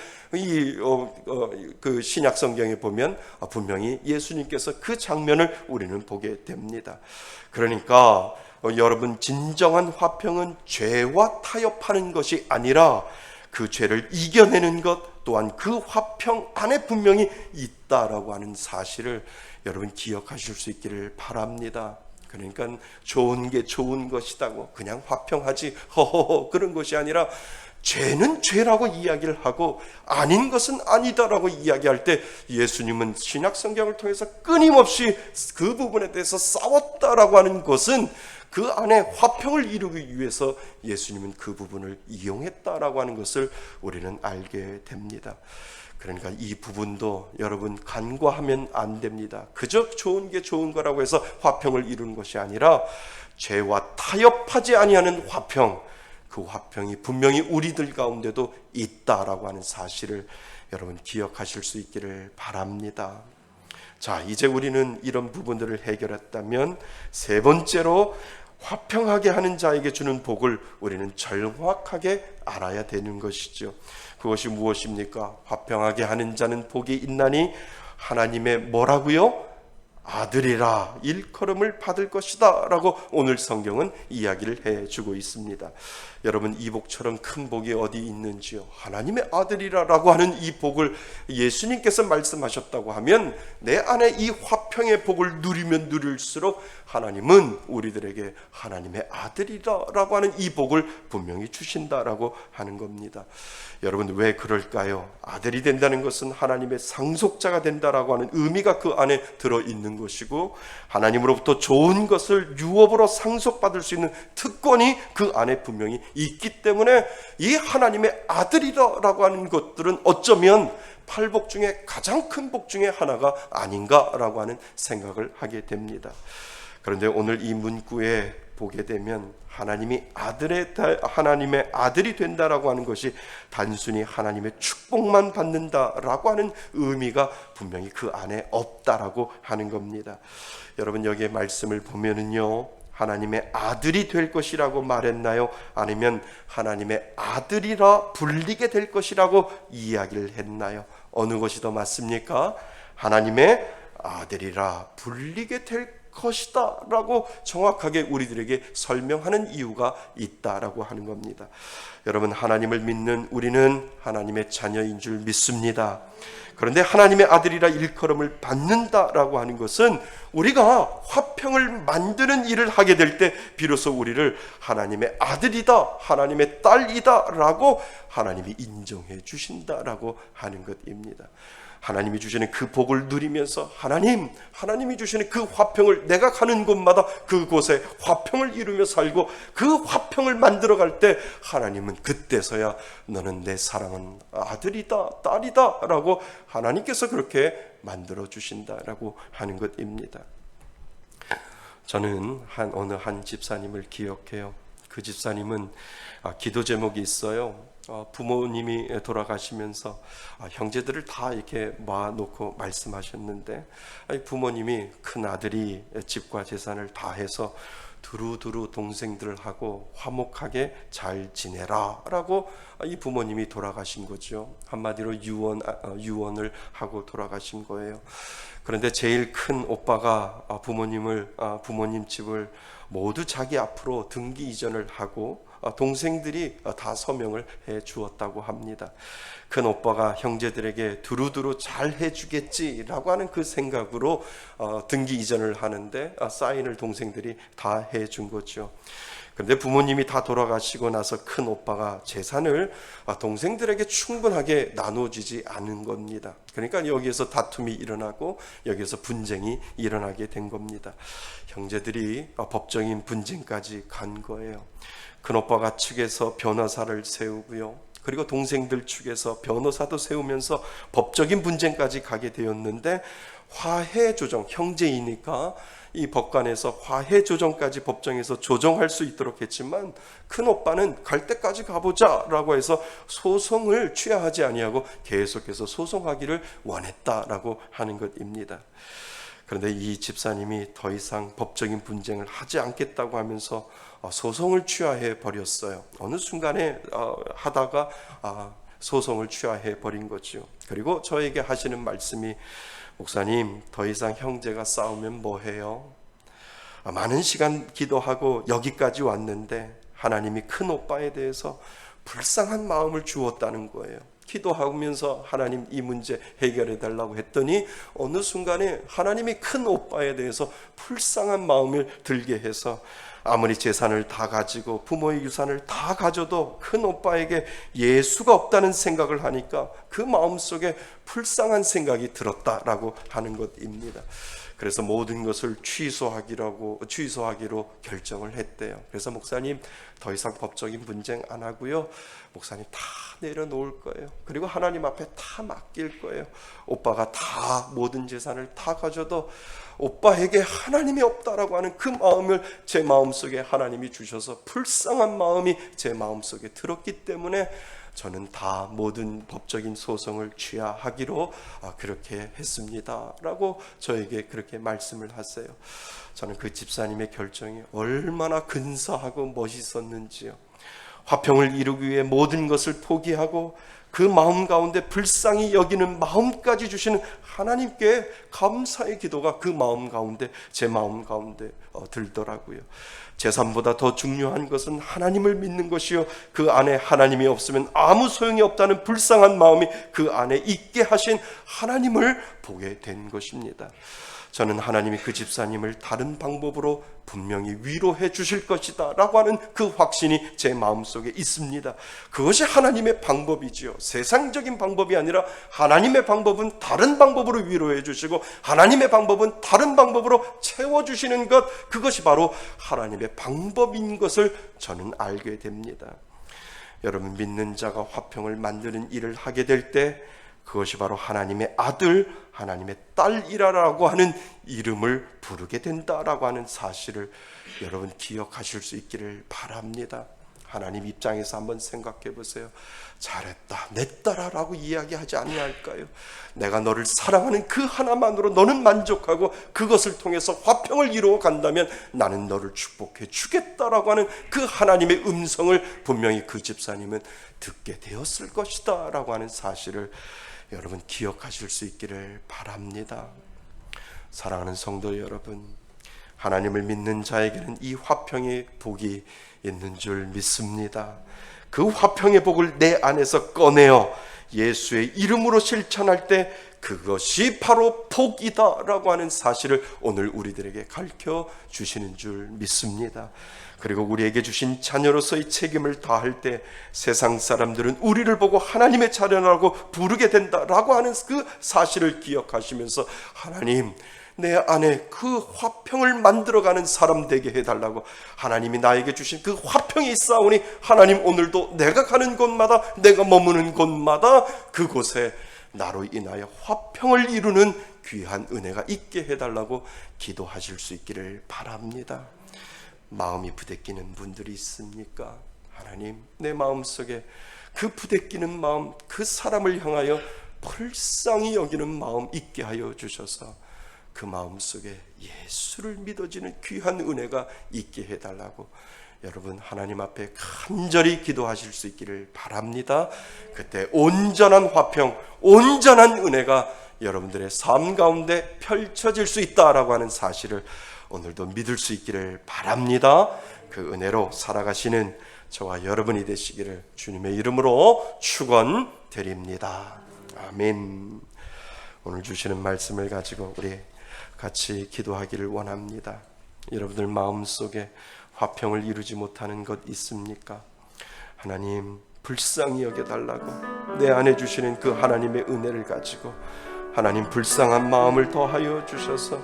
그 신약 성경에 보면 분명히 예수님께서 그 장면을 우리는 보게 됩니다. 그러니까 여러분, 진정한 화평은 죄와 타협하는 것이 아니라 그 죄를 이겨내는 것 또한 그 화평 안에 분명히 있다라고 하는 사실을 여러분 기억하실 수 있기를 바랍니다. 그러니까 좋은 게 좋은 것이다고 그냥 화평하지 허허허 그런 것이 아니라 죄는 죄라고 이야기를 하고 아닌 것은 아니다라고 이야기할 때 예수님은 신약 성경을 통해서 끊임없이 그 부분에 대해서 싸웠다라고 하는 것은 그 안에 화평을 이루기 위해서 예수님은 그 부분을 이용했다라고 하는 것을 우리는 알게 됩니다. 그러니까 이 부분도 여러분 간과하면 안 됩니다. 그저 좋은 게 좋은 거라고 해서 화평을 이루는 것이 아니라 죄와 타협하지 아니하는 화평, 그 화평이 분명히 우리들 가운데도 있다라고 하는 사실을 여러분 기억하실 수 있기를 바랍니다. 자, 이제 우리는 이런 부분들을 해결했다면 세 번째로 화평하게 하는 자에게 주는 복을 우리는 정확하게 알아야 되는 것이죠. 그것이 무엇입니까? 화평하게 하는 자는 복이 있나니 하나님의 뭐라고요? 아들이라 일컬음을 받을 것이다 라고 오늘 성경은 이야기를 해주고 있습니다. 여러분, 이 복처럼 큰 복이 어디 있는지요? 하나님의 아들이라 라고 하는 이 복을 예수님께서 말씀하셨다고 하면 내 안에 이 화평의 복을 누리면 누릴수록 하나님은 우리들에게 하나님의 아들이라 라고 하는 이 복을 분명히 주신다라고 하는 겁니다. 여러분, 왜 그럴까요? 아들이 된다는 것은 하나님의 상속자가 된다라고 하는 의미가 그 안에 들어있는 것이고, 하나님으로부터 좋은 것을 유업으로 상속받을 수 있는 특권이 그 안에 분명히 있기 때문에 이 하나님의 아들이라고 하는 것들은 어쩌면 팔복 중에 가장 큰 복 중에 하나가 아닌가라고 하는 생각을 하게 됩니다. 그런데 오늘 이 문구에 보게 되면 하나님의 아들이 된다라고 하는 것이 단순히 하나님의 축복만 받는다라고 하는 의미가 분명히 그 안에 없다라고 하는 겁니다. 여러분, 여기에 말씀을 보면은요, 하나님의 아들이 될 것이라고 말했나요? 아니면 하나님의 아들이라 불리게 될 것이라고 이야기를 했나요? 어느 것이 더 맞습니까? 하나님의 아들이라 불리게 될 것이다 라고 정확하게 우리들에게 설명하는 이유가 있다라고 하는 겁니다. 여러분, 하나님을 믿는 우리는 하나님의 자녀인 줄 믿습니다. 그런데 하나님의 아들이라 일컬음을 받는다라고 하는 것은 우리가 화평을 만드는 일을 하게 될 때 비로소 우리를 하나님의 아들이다, 하나님의 딸이다 라고 하나님이 인정해 주신다라고 하는 것입니다. 하나님이 주시는 그 복을 누리면서 하나님이 주시는 그 화평을 내가 가는 곳마다 그곳에 화평을 이루며 살고 그 화평을 만들어갈 때 하나님은 그때서야 너는 내 사랑하는 아들이다, 딸이다 라고 하나님께서 그렇게 만들어 주신다라고 하는 것입니다. 저는 어느 한 집사님을 기억해요. 그 집사님은 기도 제목이 있어요. 부모님이 돌아가시면서 형제들을 다 이렇게 모아놓고 말씀하셨는데, 부모님이 큰 아들이 집과 재산을 다 해서 두루두루 동생들하고 화목하게 잘 지내라 라고 이 부모님이 돌아가신 거죠. 한마디로 유언을 하고 돌아가신 거예요. 그런데 제일 큰 오빠가 부모님 집을 모두 자기 앞으로 등기 이전을 하고 동생들이 다 서명을 해 주었다고 합니다. 큰 오빠가 형제들에게 두루두루 잘 해주겠지라고 하는 그 생각으로 등기 이전을 하는데 사인을 동생들이 다 해준 거죠. 그런데 부모님이 다 돌아가시고 나서 큰 오빠가 재산을 동생들에게 충분하게 나눠주지 않은 겁니다. 그러니까 여기에서 다툼이 일어나고 여기에서 분쟁이 일어나게 된 겁니다. 형제들이 법적인 분쟁까지 간 거예요. 큰 오빠가 측에서 변호사를 세우고요, 그리고 동생들 측에서 변호사도 세우면서 법적인 분쟁까지 가게 되었는데, 화해 조정, 형제이니까 이 법관에서 화해 조정까지 법정에서 조정할 수 있도록 했지만, 큰 오빠는 갈 때까지 가보자 라고 해서 소송을 취하하지 아니하고 계속해서 소송하기를 원했다라고 하는 것입니다. 그런데 이 집사님이 더 이상 법적인 분쟁을 하지 않겠다고 하면서 소송을 취하해 버렸어요. 어느 순간에 하다가 소송을 취하해 버린 거죠. 그리고 저에게 하시는 말씀이, 목사님, 더 이상 형제가 싸우면 뭐해요? 많은 시간 기도하고 여기까지 왔는데 하나님이 큰 오빠에 대해서 불쌍한 마음을 주었다는 거예요. 기도하면서 하나님 이 문제 해결해 달라고 했더니 어느 순간에 하나님이 큰 오빠에 대해서 불쌍한 마음을 들게 해서 아무리 재산을 다 가지고 부모의 유산을 다 가져도 큰 오빠에게 예수가 없다는 생각을 하니까 그 마음속에 불쌍한 생각이 들었다라고 하는 것입니다. 그래서 모든 것을 취소하기로 결정을 했대요. 그래서 목사님, 더 이상 법적인 분쟁 안 하고요, 목사님 다 내려놓을 거예요. 그리고 하나님 앞에 다 맡길 거예요. 오빠가 다 모든 재산을 다 가져도 오빠에게 하나님이 없다라고 하는 그 마음을 제 마음속에 하나님이 주셔서 불쌍한 마음이 제 마음속에 들었기 때문에 저는 다 모든 법적인 소송을 취하하기로 그렇게 했습니다 라고 저에게 그렇게 말씀을 하세요. 저는 그 집사님의 결정이 얼마나 근사하고 멋있었는지요. 화평을 이루기 위해 모든 것을 포기하고 그 마음 가운데 불쌍히 여기는 마음까지 주시는 하나님께 감사의 기도가 그 마음 가운데, 제 마음 가운데 들더라고요. 재산보다 더 중요한 것은 하나님을 믿는 것이요, 그 안에 하나님이 없으면 아무 소용이 없다는 불쌍한 마음이 그 안에 있게 하신 하나님을 보게 된 것입니다. 저는 하나님이 그 집사님을 다른 방법으로 분명히 위로해 주실 것이다 라고 하는 그 확신이 제 마음속에 있습니다. 그것이 하나님의 방법이지요. 세상적인 방법이 아니라 하나님의 방법은 다른 방법으로 위로해 주시고, 하나님의 방법은 다른 방법으로 채워주시는 것, 그것이 바로 하나님의 방법인 것을 저는 알게 됩니다. 여러분, 믿는 자가 화평을 만드는 일을 하게 될 때 그것이 바로 하나님의 아들, 하나님의 딸이라고 하는 이름을 부르게 된다라고 하는 사실을 여러분 기억하실 수 있기를 바랍니다. 하나님 입장에서 한번 생각해 보세요. 잘했다, 내 딸아라고 이야기하지 아니할까요? 내가 너를 사랑하는 그 하나만으로 너는 만족하고 그것을 통해서 화평을 이루어 간다면 나는 너를 축복해 주겠다라고 하는 그 하나님의 음성을 분명히 그 집사님은 듣게 되었을 것이다 라고 하는 사실을 여러분 기억하실 수 있기를 바랍니다. 사랑하는 성도 여러분, 하나님을 믿는 자에게는 이 화평의 복이 있는 줄 믿습니다. 그 화평의 복을 내 안에서 꺼내어 예수의 이름으로 실천할 때 그것이 바로 복이다 라고 하는 사실을 오늘 우리들에게 가르쳐 주시는 줄 믿습니다. 그리고 우리에게 주신 자녀로서의 책임을 다할 때 세상 사람들은 우리를 보고 하나님의 자녀라고 부르게 된다라고 하는 그 사실을 기억하시면서 하나님, 내 안에 그 화평을 만들어가는 사람 되게 해달라고, 하나님이 나에게 주신 그 화평이 있사오니 하나님 오늘도 내가 가는 곳마다, 내가 머무는 곳마다 그곳에 나로 인하여 화평을 이루는 귀한 은혜가 있게 해달라고 기도하실 수 있기를 바랍니다. 마음이 부대끼는 분들이 있습니까? 하나님, 내 마음속에 그 부대끼는 마음, 그 사람을 향하여 불쌍히 여기는 마음 있게 하여 주셔서 그 마음속에 예수를 믿어지는 귀한 은혜가 있게 해달라고 여러분 하나님 앞에 간절히 기도하실 수 있기를 바랍니다. 그때 온전한 화평, 온전한 은혜가 여러분들의 삶 가운데 펼쳐질 수 있다라고 하는 사실을 오늘도 믿을 수 있기를 바랍니다. 그 은혜로 살아가시는 저와 여러분이 되시기를 주님의 이름으로 축원드립니다. 아멘. 오늘 주시는 말씀을 가지고 우리 같이 기도하기를 원합니다. 여러분들 마음속에 화평을 이루지 못하는 것 있습니까? 하나님, 불쌍히 여겨달라고 내 안에 주시는 그 하나님의 은혜를 가지고 하나님 불쌍한 마음을 더하여 주셔서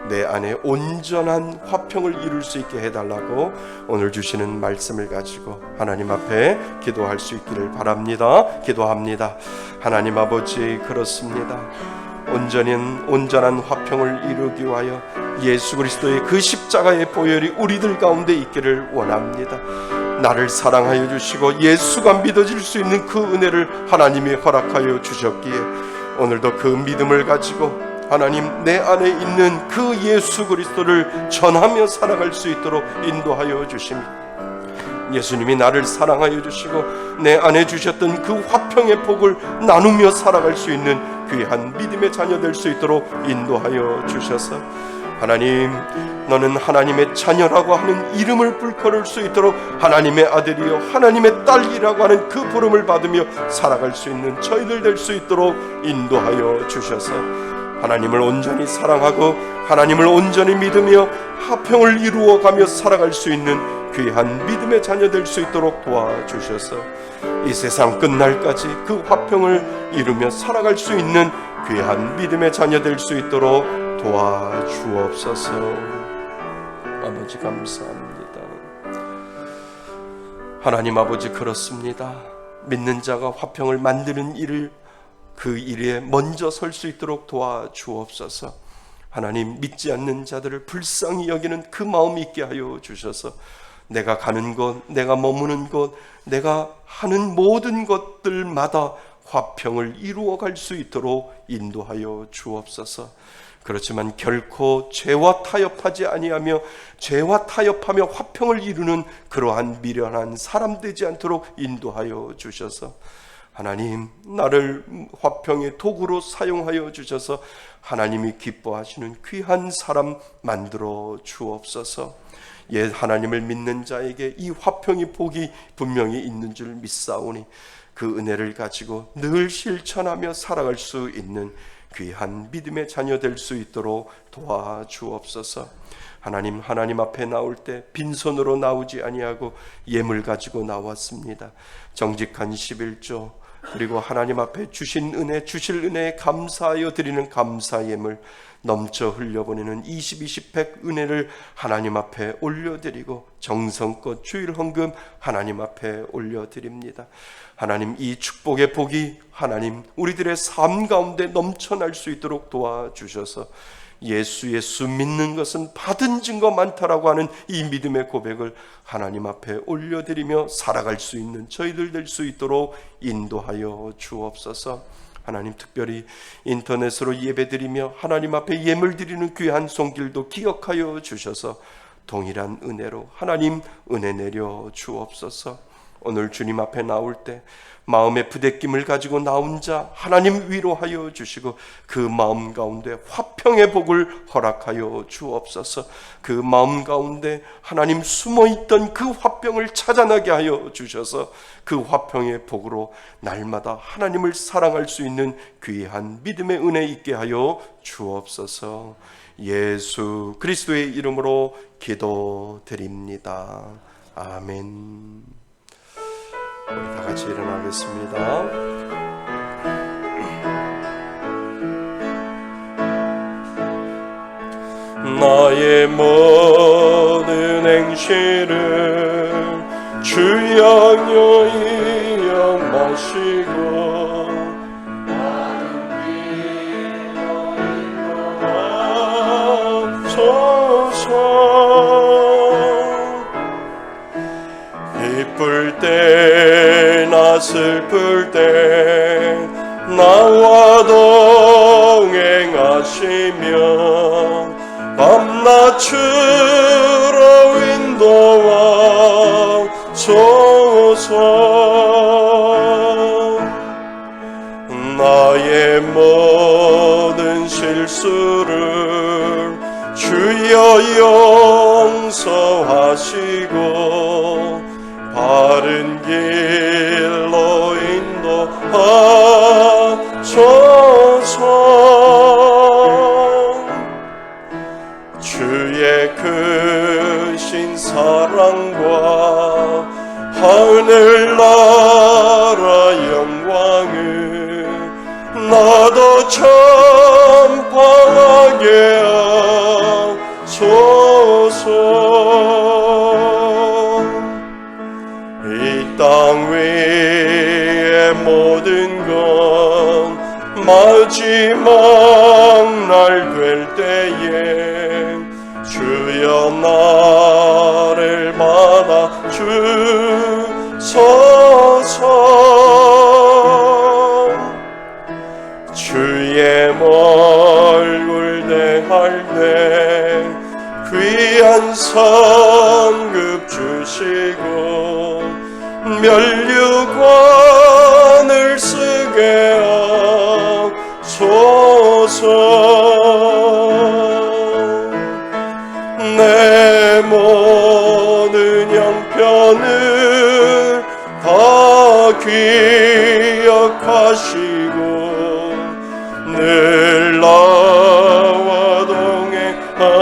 내 안에 온전한 화평을 이룰 수 있게 해달라고 오늘 주시는 말씀을 가지고 하나님 앞에 기도할 수 있기를 바랍니다. 기도합니다. 하나님 아버지, 그렇습니다. 온전한 화평을 이루기 위하여 예수 그리스도의 그 십자가의 보혈이 우리들 가운데 있기를 원합니다. 나를 사랑하여 주시고 예수가 믿어질 수 있는 그 은혜를 하나님이 허락하여 주셨기에 오늘도 그 믿음을 가지고 하나님, 내 안에 있는 그 예수 그리스도를 전하며 살아갈 수 있도록 인도하여 주십니다. 예수님이 나를 사랑하여 주시고 내 안에 주셨던 그 화평의 복을 나누며 살아갈 수 있는 귀한 믿음의 자녀 될 수 있도록 인도하여 주셔서 하나님, 너는 하나님의 자녀라고 하는 이름을 불거를 수 있도록 하나님의 아들이요 하나님의 딸이라고 하는 그 부름을 받으며 살아갈 수 있는 저희들 될 수 있도록 인도하여 주셔서 하나님을 온전히 사랑하고 하나님을 온전히 믿으며 화평을 이루어가며 살아갈 수 있는 귀한 믿음의 자녀 될 수 있도록 도와주셔서 이 세상 끝날까지 그 화평을 이루며 살아갈 수 있는 귀한 믿음의 자녀 될 수 있도록 도와주옵소서. 아버지 감사합니다. 하나님 아버지, 그렇습니다. 믿는 자가 화평을 만드는 일을 그 일에 먼저 설 수 있도록 도와주옵소서. 하나님, 믿지 않는 자들을 불쌍히 여기는 그 마음 있게 하여 주셔서 내가 가는 곳, 내가 머무는 곳, 내가 하는 모든 것들마다 화평을 이루어갈 수 있도록 인도하여 주옵소서. 그렇지만 결코 죄와 타협하지 아니하며 죄와 타협하며 화평을 이루는 그러한 미련한 사람 되지 않도록 인도하여 주셔서 하나님, 나를 화평의 도구로 사용하여 주셔서 하나님이 기뻐하시는 귀한 사람 만들어 주옵소서. 예, 하나님을 믿는 자에게 이 화평의 복이 분명히 있는 줄 믿사오니 그 은혜를 가지고 늘 실천하며 살아갈 수 있는 귀한 믿음의 자녀 될 수 있도록 도와주옵소서. 하나님 앞에 나올 때 빈손으로 나오지 아니하고 예물 가지고 나왔습니다. 정직한 11조, 그리고 하나님 앞에 주신 은혜, 주실 은혜에 감사하여 드리는 감사 예물, 넘쳐 흘려보내는 20, 20, 100 은혜를 하나님 앞에 올려드리고 정성껏 주일 헌금 하나님 앞에 올려드립니다. 하나님, 이 축복의 복이 하나님 우리들의 삶 가운데 넘쳐날 수 있도록 도와주셔서 예수 믿는 것은 받은 증거 많다라고 하는 이 믿음의 고백을 하나님 앞에 올려드리며 살아갈 수 있는 저희들 될 수 있도록 인도하여 주옵소서. 하나님, 특별히 인터넷으로 예배드리며 하나님 앞에 예물 드리는 귀한 손길도 기억하여 주셔서 동일한 은혜로 하나님 은혜 내려 주옵소서. 오늘 주님 앞에 나올 때 마음의 부대낌을 가지고 나온 자 하나님 위로하여 주시고 그 마음 가운데 화평의 복을 허락하여 주옵소서. 그 마음 가운데 하나님 숨어있던 그 화평을 찾아나게 하여 주셔서 그 화평의 복으로 날마다 하나님을 사랑할 수 있는 귀한 믿음의 은혜 있게 하여 주옵소서. 예수 그리스도의 이름으로 기도드립니다. 아멘. 우리 다 같이 일어나겠습니다. 나의 모든 행실을 주 영영히 영마시고 나는 길로 인도하소서. 기쁠 때나 슬플 때 나와 동행하시며 밤낮 주로 인도하소서. 나의 모든 실수를 주여 용서하시고 바른 길로 인도하소서. 주의 크신 사랑과 하늘나라 영광을 나도 전파하게 하소서. 이 땅 위의 모든 건 마지막 날 될 때에 주여 나를 받아 주소서. 주의 얼굴 대할 때 귀한 성급 주시고 면류관을 쓰게 하소서. 내 모든 형편을 다 기억하시고 늘 나와 동행하옵소서.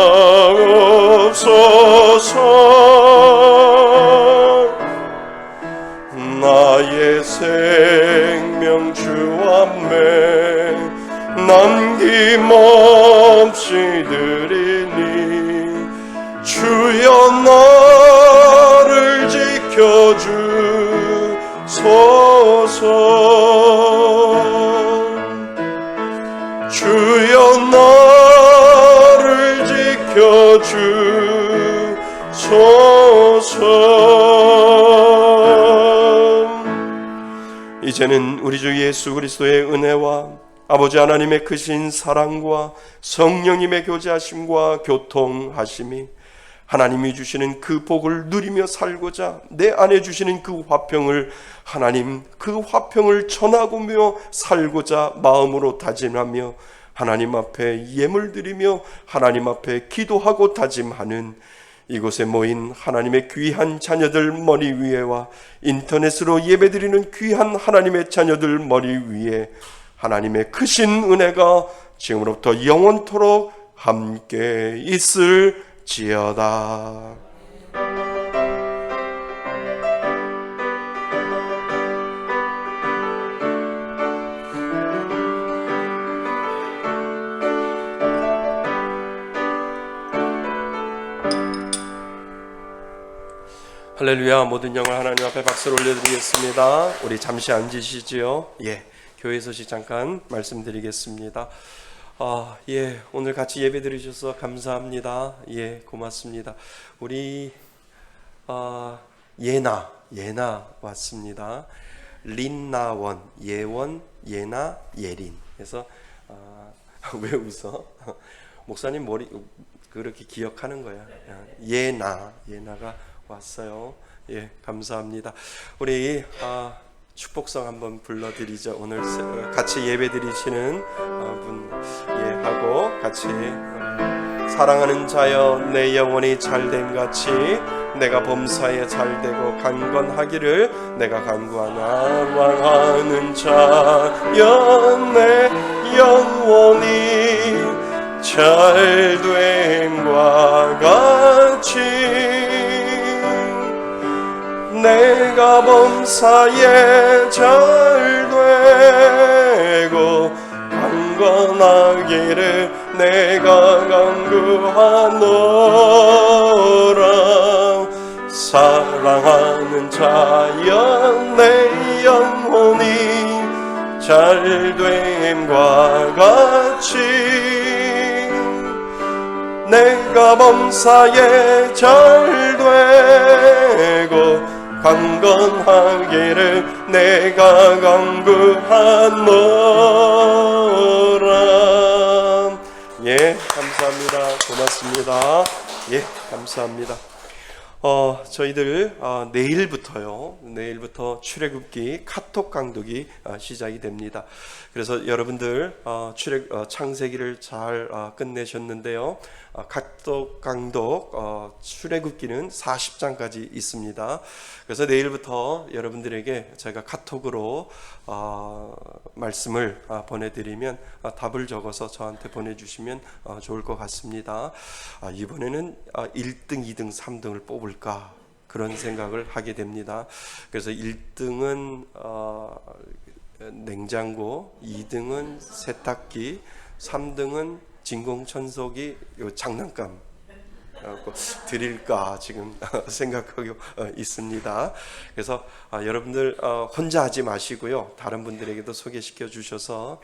나의 생명 주 앞에 남김없이 드리니 주여 나를 지켜주소서. 주여 나를 지켜주소서. 이제는 우리 주 예수 그리스도의 은혜와 아버지 하나님의 크신 사랑과 성령님의 교제하심과 교통하심이 하나님이 주시는 그 복을 누리며 살고자 내 안에 주시는 그 화평을 하나님 그 화평을 전하고며 살고자 마음으로 다짐하며 하나님 앞에 예물 드리며 하나님 앞에 기도하고 다짐하는 이곳에 모인 하나님의 귀한 자녀들 머리 위에와 인터넷으로 예배드리는 귀한 하나님의 자녀들 머리 위에 하나님의 크신 은혜가 지금으로부터 영원토록 함께 있을지어다. 할렐루야. 모든 영광 하나님 앞에 박수를 올려드리겠습니다. 우리 잠시 앉으시지요. 교회 소식 잠깐 말씀드리겠습니다. 오늘 같이 예배 드리셔서 감사합니다. 고맙습니다. 우리 예나 왔습니다. 린나원, 예원, 예나, 예린. 그래서 왜 웃어? 목사님 머리 그렇게 기억하는 거야. 예나가 왔어요. 감사합니다. 우리 축복성 한번 불러드리죠. 오늘 같이 예배드리시는 분 하고 같이 사랑하는 자여 내 영혼이 잘됨 같이 내가 범사에 잘되고 강건하기를 내가 간구하나 왕하는 자여 내 영혼이 잘됨과 같이 내가 범사에 잘되고 강건하기를 내가 간구하노라. 사랑하는 자여 내 영혼이 잘됨과 같이 내가 범사에 잘되고 강건하기를 내가 간구하노라. 감사합니다. 고맙습니다. 감사합니다. 저희들 내일부터 출애굽기 카톡 강독이 시작이 됩니다. 그래서 여러분들 창세기를 잘 끝내셨는데요. 카톡 강독 출애굽기는 40장까지 있습니다. 그래서 내일부터 여러분들에게 제가 카톡으로 말씀을 보내드리면 답을 적어서 저한테 보내주시면 좋을 것 같습니다. 이번에는 1등, 2등, 3등을 뽑을까 그런 생각을 하게 됩니다. 그래서 1등은 냉장고, 2등은 세탁기, 3등은 진공청소기, 장난감 드릴까 지금 생각하고 있습니다. 그래서 여러분들 혼자 하지 마시고요. 다른 분들에게도 소개시켜 주셔서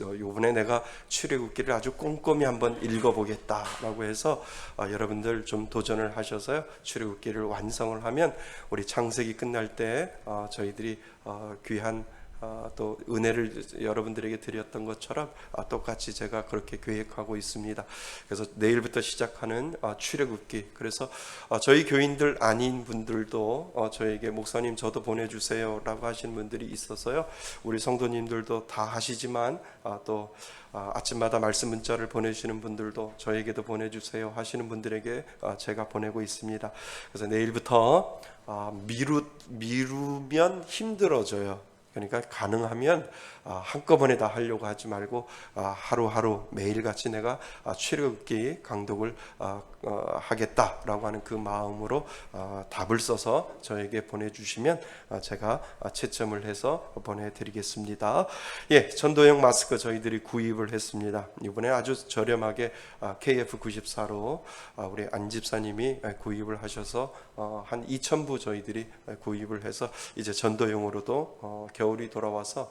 이번에 내가 출애굽기를 아주 꼼꼼히 한번 읽어보겠다라고 해서 여러분들 좀 도전을 하셔서요. 출애굽기를 완성을 하면 우리 창세기 끝날 때 저희들이 귀한 또 은혜를 여러분들에게 드렸던 것처럼 똑같이 제가 그렇게 계획하고 있습니다. 그래서 내일부터 시작하는 출애굽기, 그래서 저희 교인들 아닌 분들도 저에게 목사님 저도 보내주세요 라고 하시는 분들이 있어서요. 우리 성도님들도 다 하시지만 또 아침마다 말씀 문자를 보내시는 분들도 저에게도 보내주세요 하시는 분들에게 제가 보내고 있습니다. 그래서 내일부터 미루면 힘들어져요. 그러니까 가능하면 한꺼번에 다 하려고 하지 말고 하루하루 매일같이 내가 출애굽기 강독을 하겠다라고 하는 그 마음으로 답을 써서 저에게 보내주시면 제가 채점을 해서 보내드리겠습니다. 전도용 마스크 저희들이 구입을 했습니다. 이번에 아주 저렴하게 KF94로 우리 안 집사님이 구입을 하셔서 한 2,000부 저희들이 구입을 해서 이제 전도용으로도 겨울이 돌아와서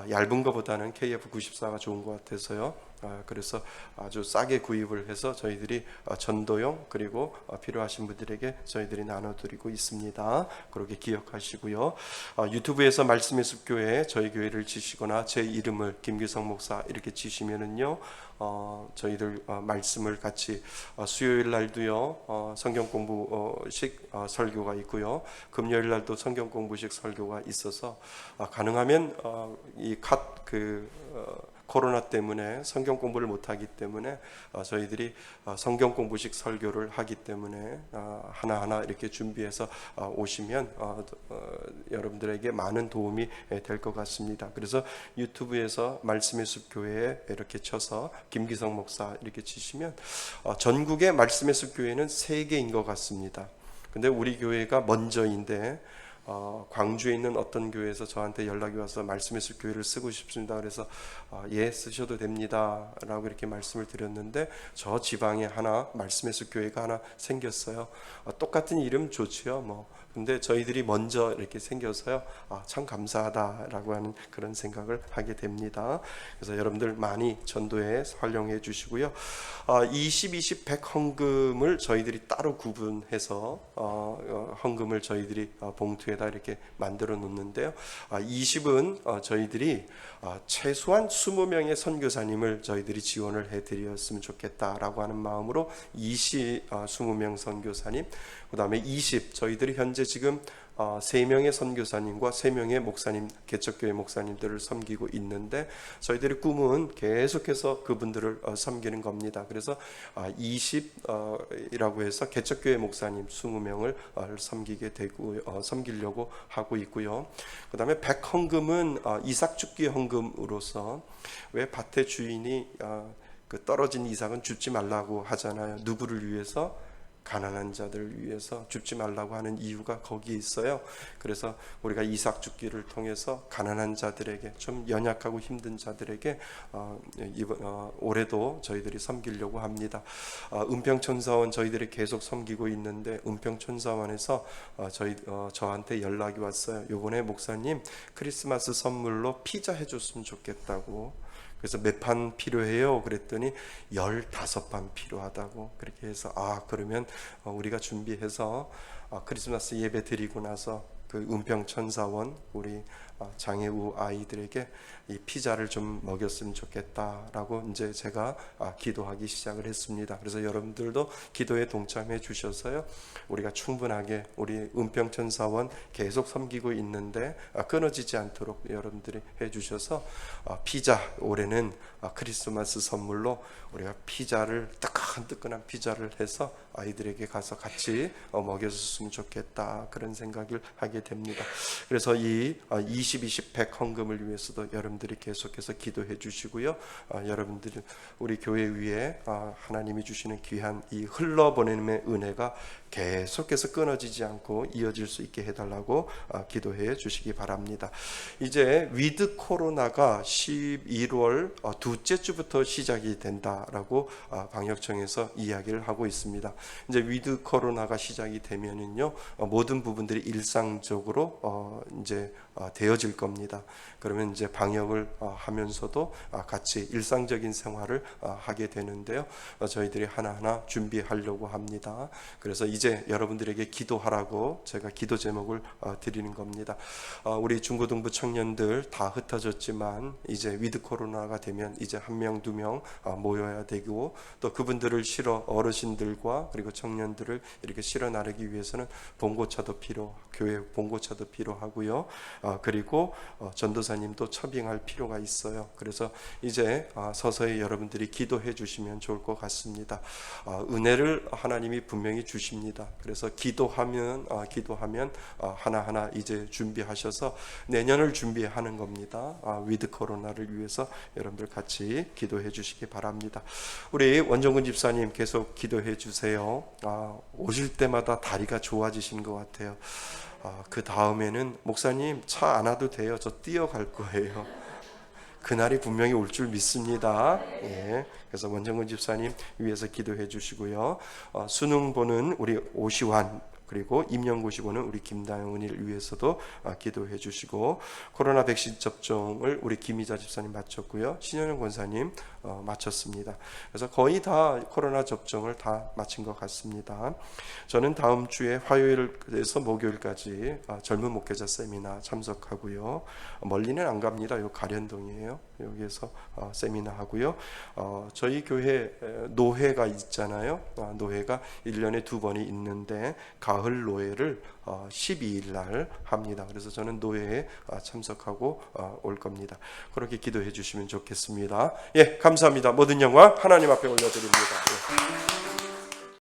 얇은 것보다는 KF94가 좋은 것 같아서요. 그래서 아주 싸게 구입을 해서 저희들이 전도용 그리고 필요하신 분들에게 저희들이 나눠드리고 있습니다. 그렇게 기억하시고요. 유튜브에서 말씀의 숲교회 저희 교회를 치시거나 제 이름을 김규성 목사 이렇게 치시면은요, 저희들 말씀을 같이 수요일 날도요 성경 공부식 설교가 있고요, 금요일 날도 성경 공부식 설교가 있어서 가능하면 코로나 때문에 성경 공부를 못하기 때문에 저희들이 성경 공부식 설교를 하기 때문에 하나하나 이렇게 준비해서 오시면 여러분들에게 많은 도움이 될 것 같습니다. 그래서 유튜브에서 말씀의 숲 교회에 이렇게 쳐서 김기성 목사 이렇게 치시면 전국의 말씀의 숲 교회는 3개인 것 같습니다. 근데 우리 교회가 먼저인데 광주에 있는 어떤 교회에서 저한테 연락이 와서 말씀의 숲 교회를 쓰고 싶습니다. 그래서 예, 쓰셔도 됩니다 라고 이렇게 말씀을 드렸는데, 저 지방에 하나 말씀의 숲 교회가 하나 생겼어요. 똑같은 이름 좋지요 근데 저희들이 먼저 이렇게 생겨서요, 참 감사하다라고 하는 그런 생각을 하게 됩니다. 그래서 여러분들 많이 전도에 활용해 주시고요. 20, 100 헌금을 저희들이 따로 구분해서 헌금을 저희들이 봉투에다 이렇게 만들어 놓는데요. 20은 저희들이 최소한 20명의 선교사님을 저희들이 지원을 해드렸으면 좋겠다라고 하는 마음으로 20명 선교사님, 그 다음에 20 저희들이 현재 지금 3명의 선교사님과 3명의 목사님, 개척교회 목사님들을 섬기고 있는데, 저희들의 꿈은 계속해서 그분들을 섬기는 겁니다. 그래서 20이라고 해서 개척교회 목사님 20명을 섬기려고 하고 있고요. 그 다음에 100 헌금은 이삭 죽기 헌금으로서, 왜 밭의 주인이 떨어진 이삭은 줍지 말라고 하잖아요. 누구를 위해서? 가난한 자들을 위해서 줍지 말라고 하는 이유가 거기에 있어요. 그래서 우리가 이삭 죽기를 통해서 가난한 자들에게, 좀 연약하고 힘든 자들에게 올해도 저희들이 섬기려고 합니다. 은평천사원 저희들이 계속 섬기고 있는데, 은평천사원에서 저한테 연락이 왔어요. 요번에 목사님 크리스마스 선물로 피자 해줬으면 좋겠다고. 그래서 몇 판 필요해요? 그랬더니 15판 필요하다고. 그렇게 해서 그러면 우리가 준비해서 크리스마스 예배 드리고 나서 그 은평천사원 우리 장애우 아이들에게 이 피자를 좀 먹였으면 좋겠다라고 이제 제가 기도하기 시작을 했습니다. 그래서 여러분들도 기도에 동참해 주셔서요, 우리가 충분하게 우리 은평천사원 계속 섬기고 있는데 끊어지지 않도록 여러분들이 해 주셔서 피자, 올해는 크리스마스 선물로 우리가 피자를, 뜨끈뜨끈한 피자를 해서 아이들에게 가서 같이 먹여줬으면 좋겠다, 그런 생각을 하게 됩니다. 그래서 이 20, 100 헌금을 위해서도 여러분들이 계속해서 기도해 주시고요. 여러분들이 우리 교회 위에 하나님이 주시는 귀한 이 흘러보내는 은혜가 계속해서 끊어지지 않고 이어질 수 있게 해달라고 기도해 주시기 바랍니다. 이제 위드 코로나가 11월 둘째 주부터 시작이 된다라고 방역청에서 이야기를 하고 있습니다. 이제 위드 코로나가 시작이 되면은요, 모든 부분들이 일상적으로 이제 되어질 겁니다. 그러면 이제 방역을 하면서도 같이 일상적인 생활을 하게 되는데요, 저희들이 하나하나 준비하려고 합니다. 그래서 이제 여러분들에게 기도하라고 제가 기도 제목을 드리는 겁니다. 우리 중고등부 청년들 다 흩어졌지만 이제 위드 코로나가 되면 이제 1명, 2명 모여야 되고, 또 그분들을 실어 어르신들과 그리고 청년들을 이렇게 실어 나르기 위해서는 봉고차도 교회 봉고차도 필요하고요. 그리고 전도사님도 처빙할 필요가 있어요. 그래서 이제 서서히 여러분들이 기도해 주시면 좋을 것 같습니다. 은혜를 하나님이 분명히 주십니다. 그래서 기도하면 하나하나 이제 준비하셔서 내년을 준비하는 겁니다. 위드 코로나를 위해서 여러분들 같이 기도해 주시기 바랍니다. 우리 원정근 집사님 계속 기도해 주세요. 오실 때마다 다리가 좋아지신 것 같아요. 그 다음에는 목사님 차 안 와도 돼요. 저 뛰어갈 거예요. 그날이 분명히 올 줄 믿습니다. 예. 그래서 원정근 집사님 위해서 기도해 주시고요. 수능 보는 우리 오시환 그리고 임영구시고는 우리 김다영은이를 위해서도 기도해 주시고, 코로나 백신 접종을 우리 김희자 집사님 마쳤고요, 신현영 권사님 마쳤습니다. 그래서 거의 다 코로나 접종을 다 마친 것 같습니다. 저는 다음 주에 화요일에서 목요일까지 젊은 목회자 세미나 참석하고요. 멀리는 안 갑니다. 요 가련동이에요. 여기에서 세미나 하고요. 저희 교회 노회가 있잖아요. 노회가 1년에 2번이 있는데 가을 노회를 12일 날 합니다. 그래서 저는 노회에 참석하고 올 겁니다. 그렇게 기도해 주시면 좋겠습니다. 예, 감사합니다. 모든 영광 하나님 앞에 올려드립니다. 예.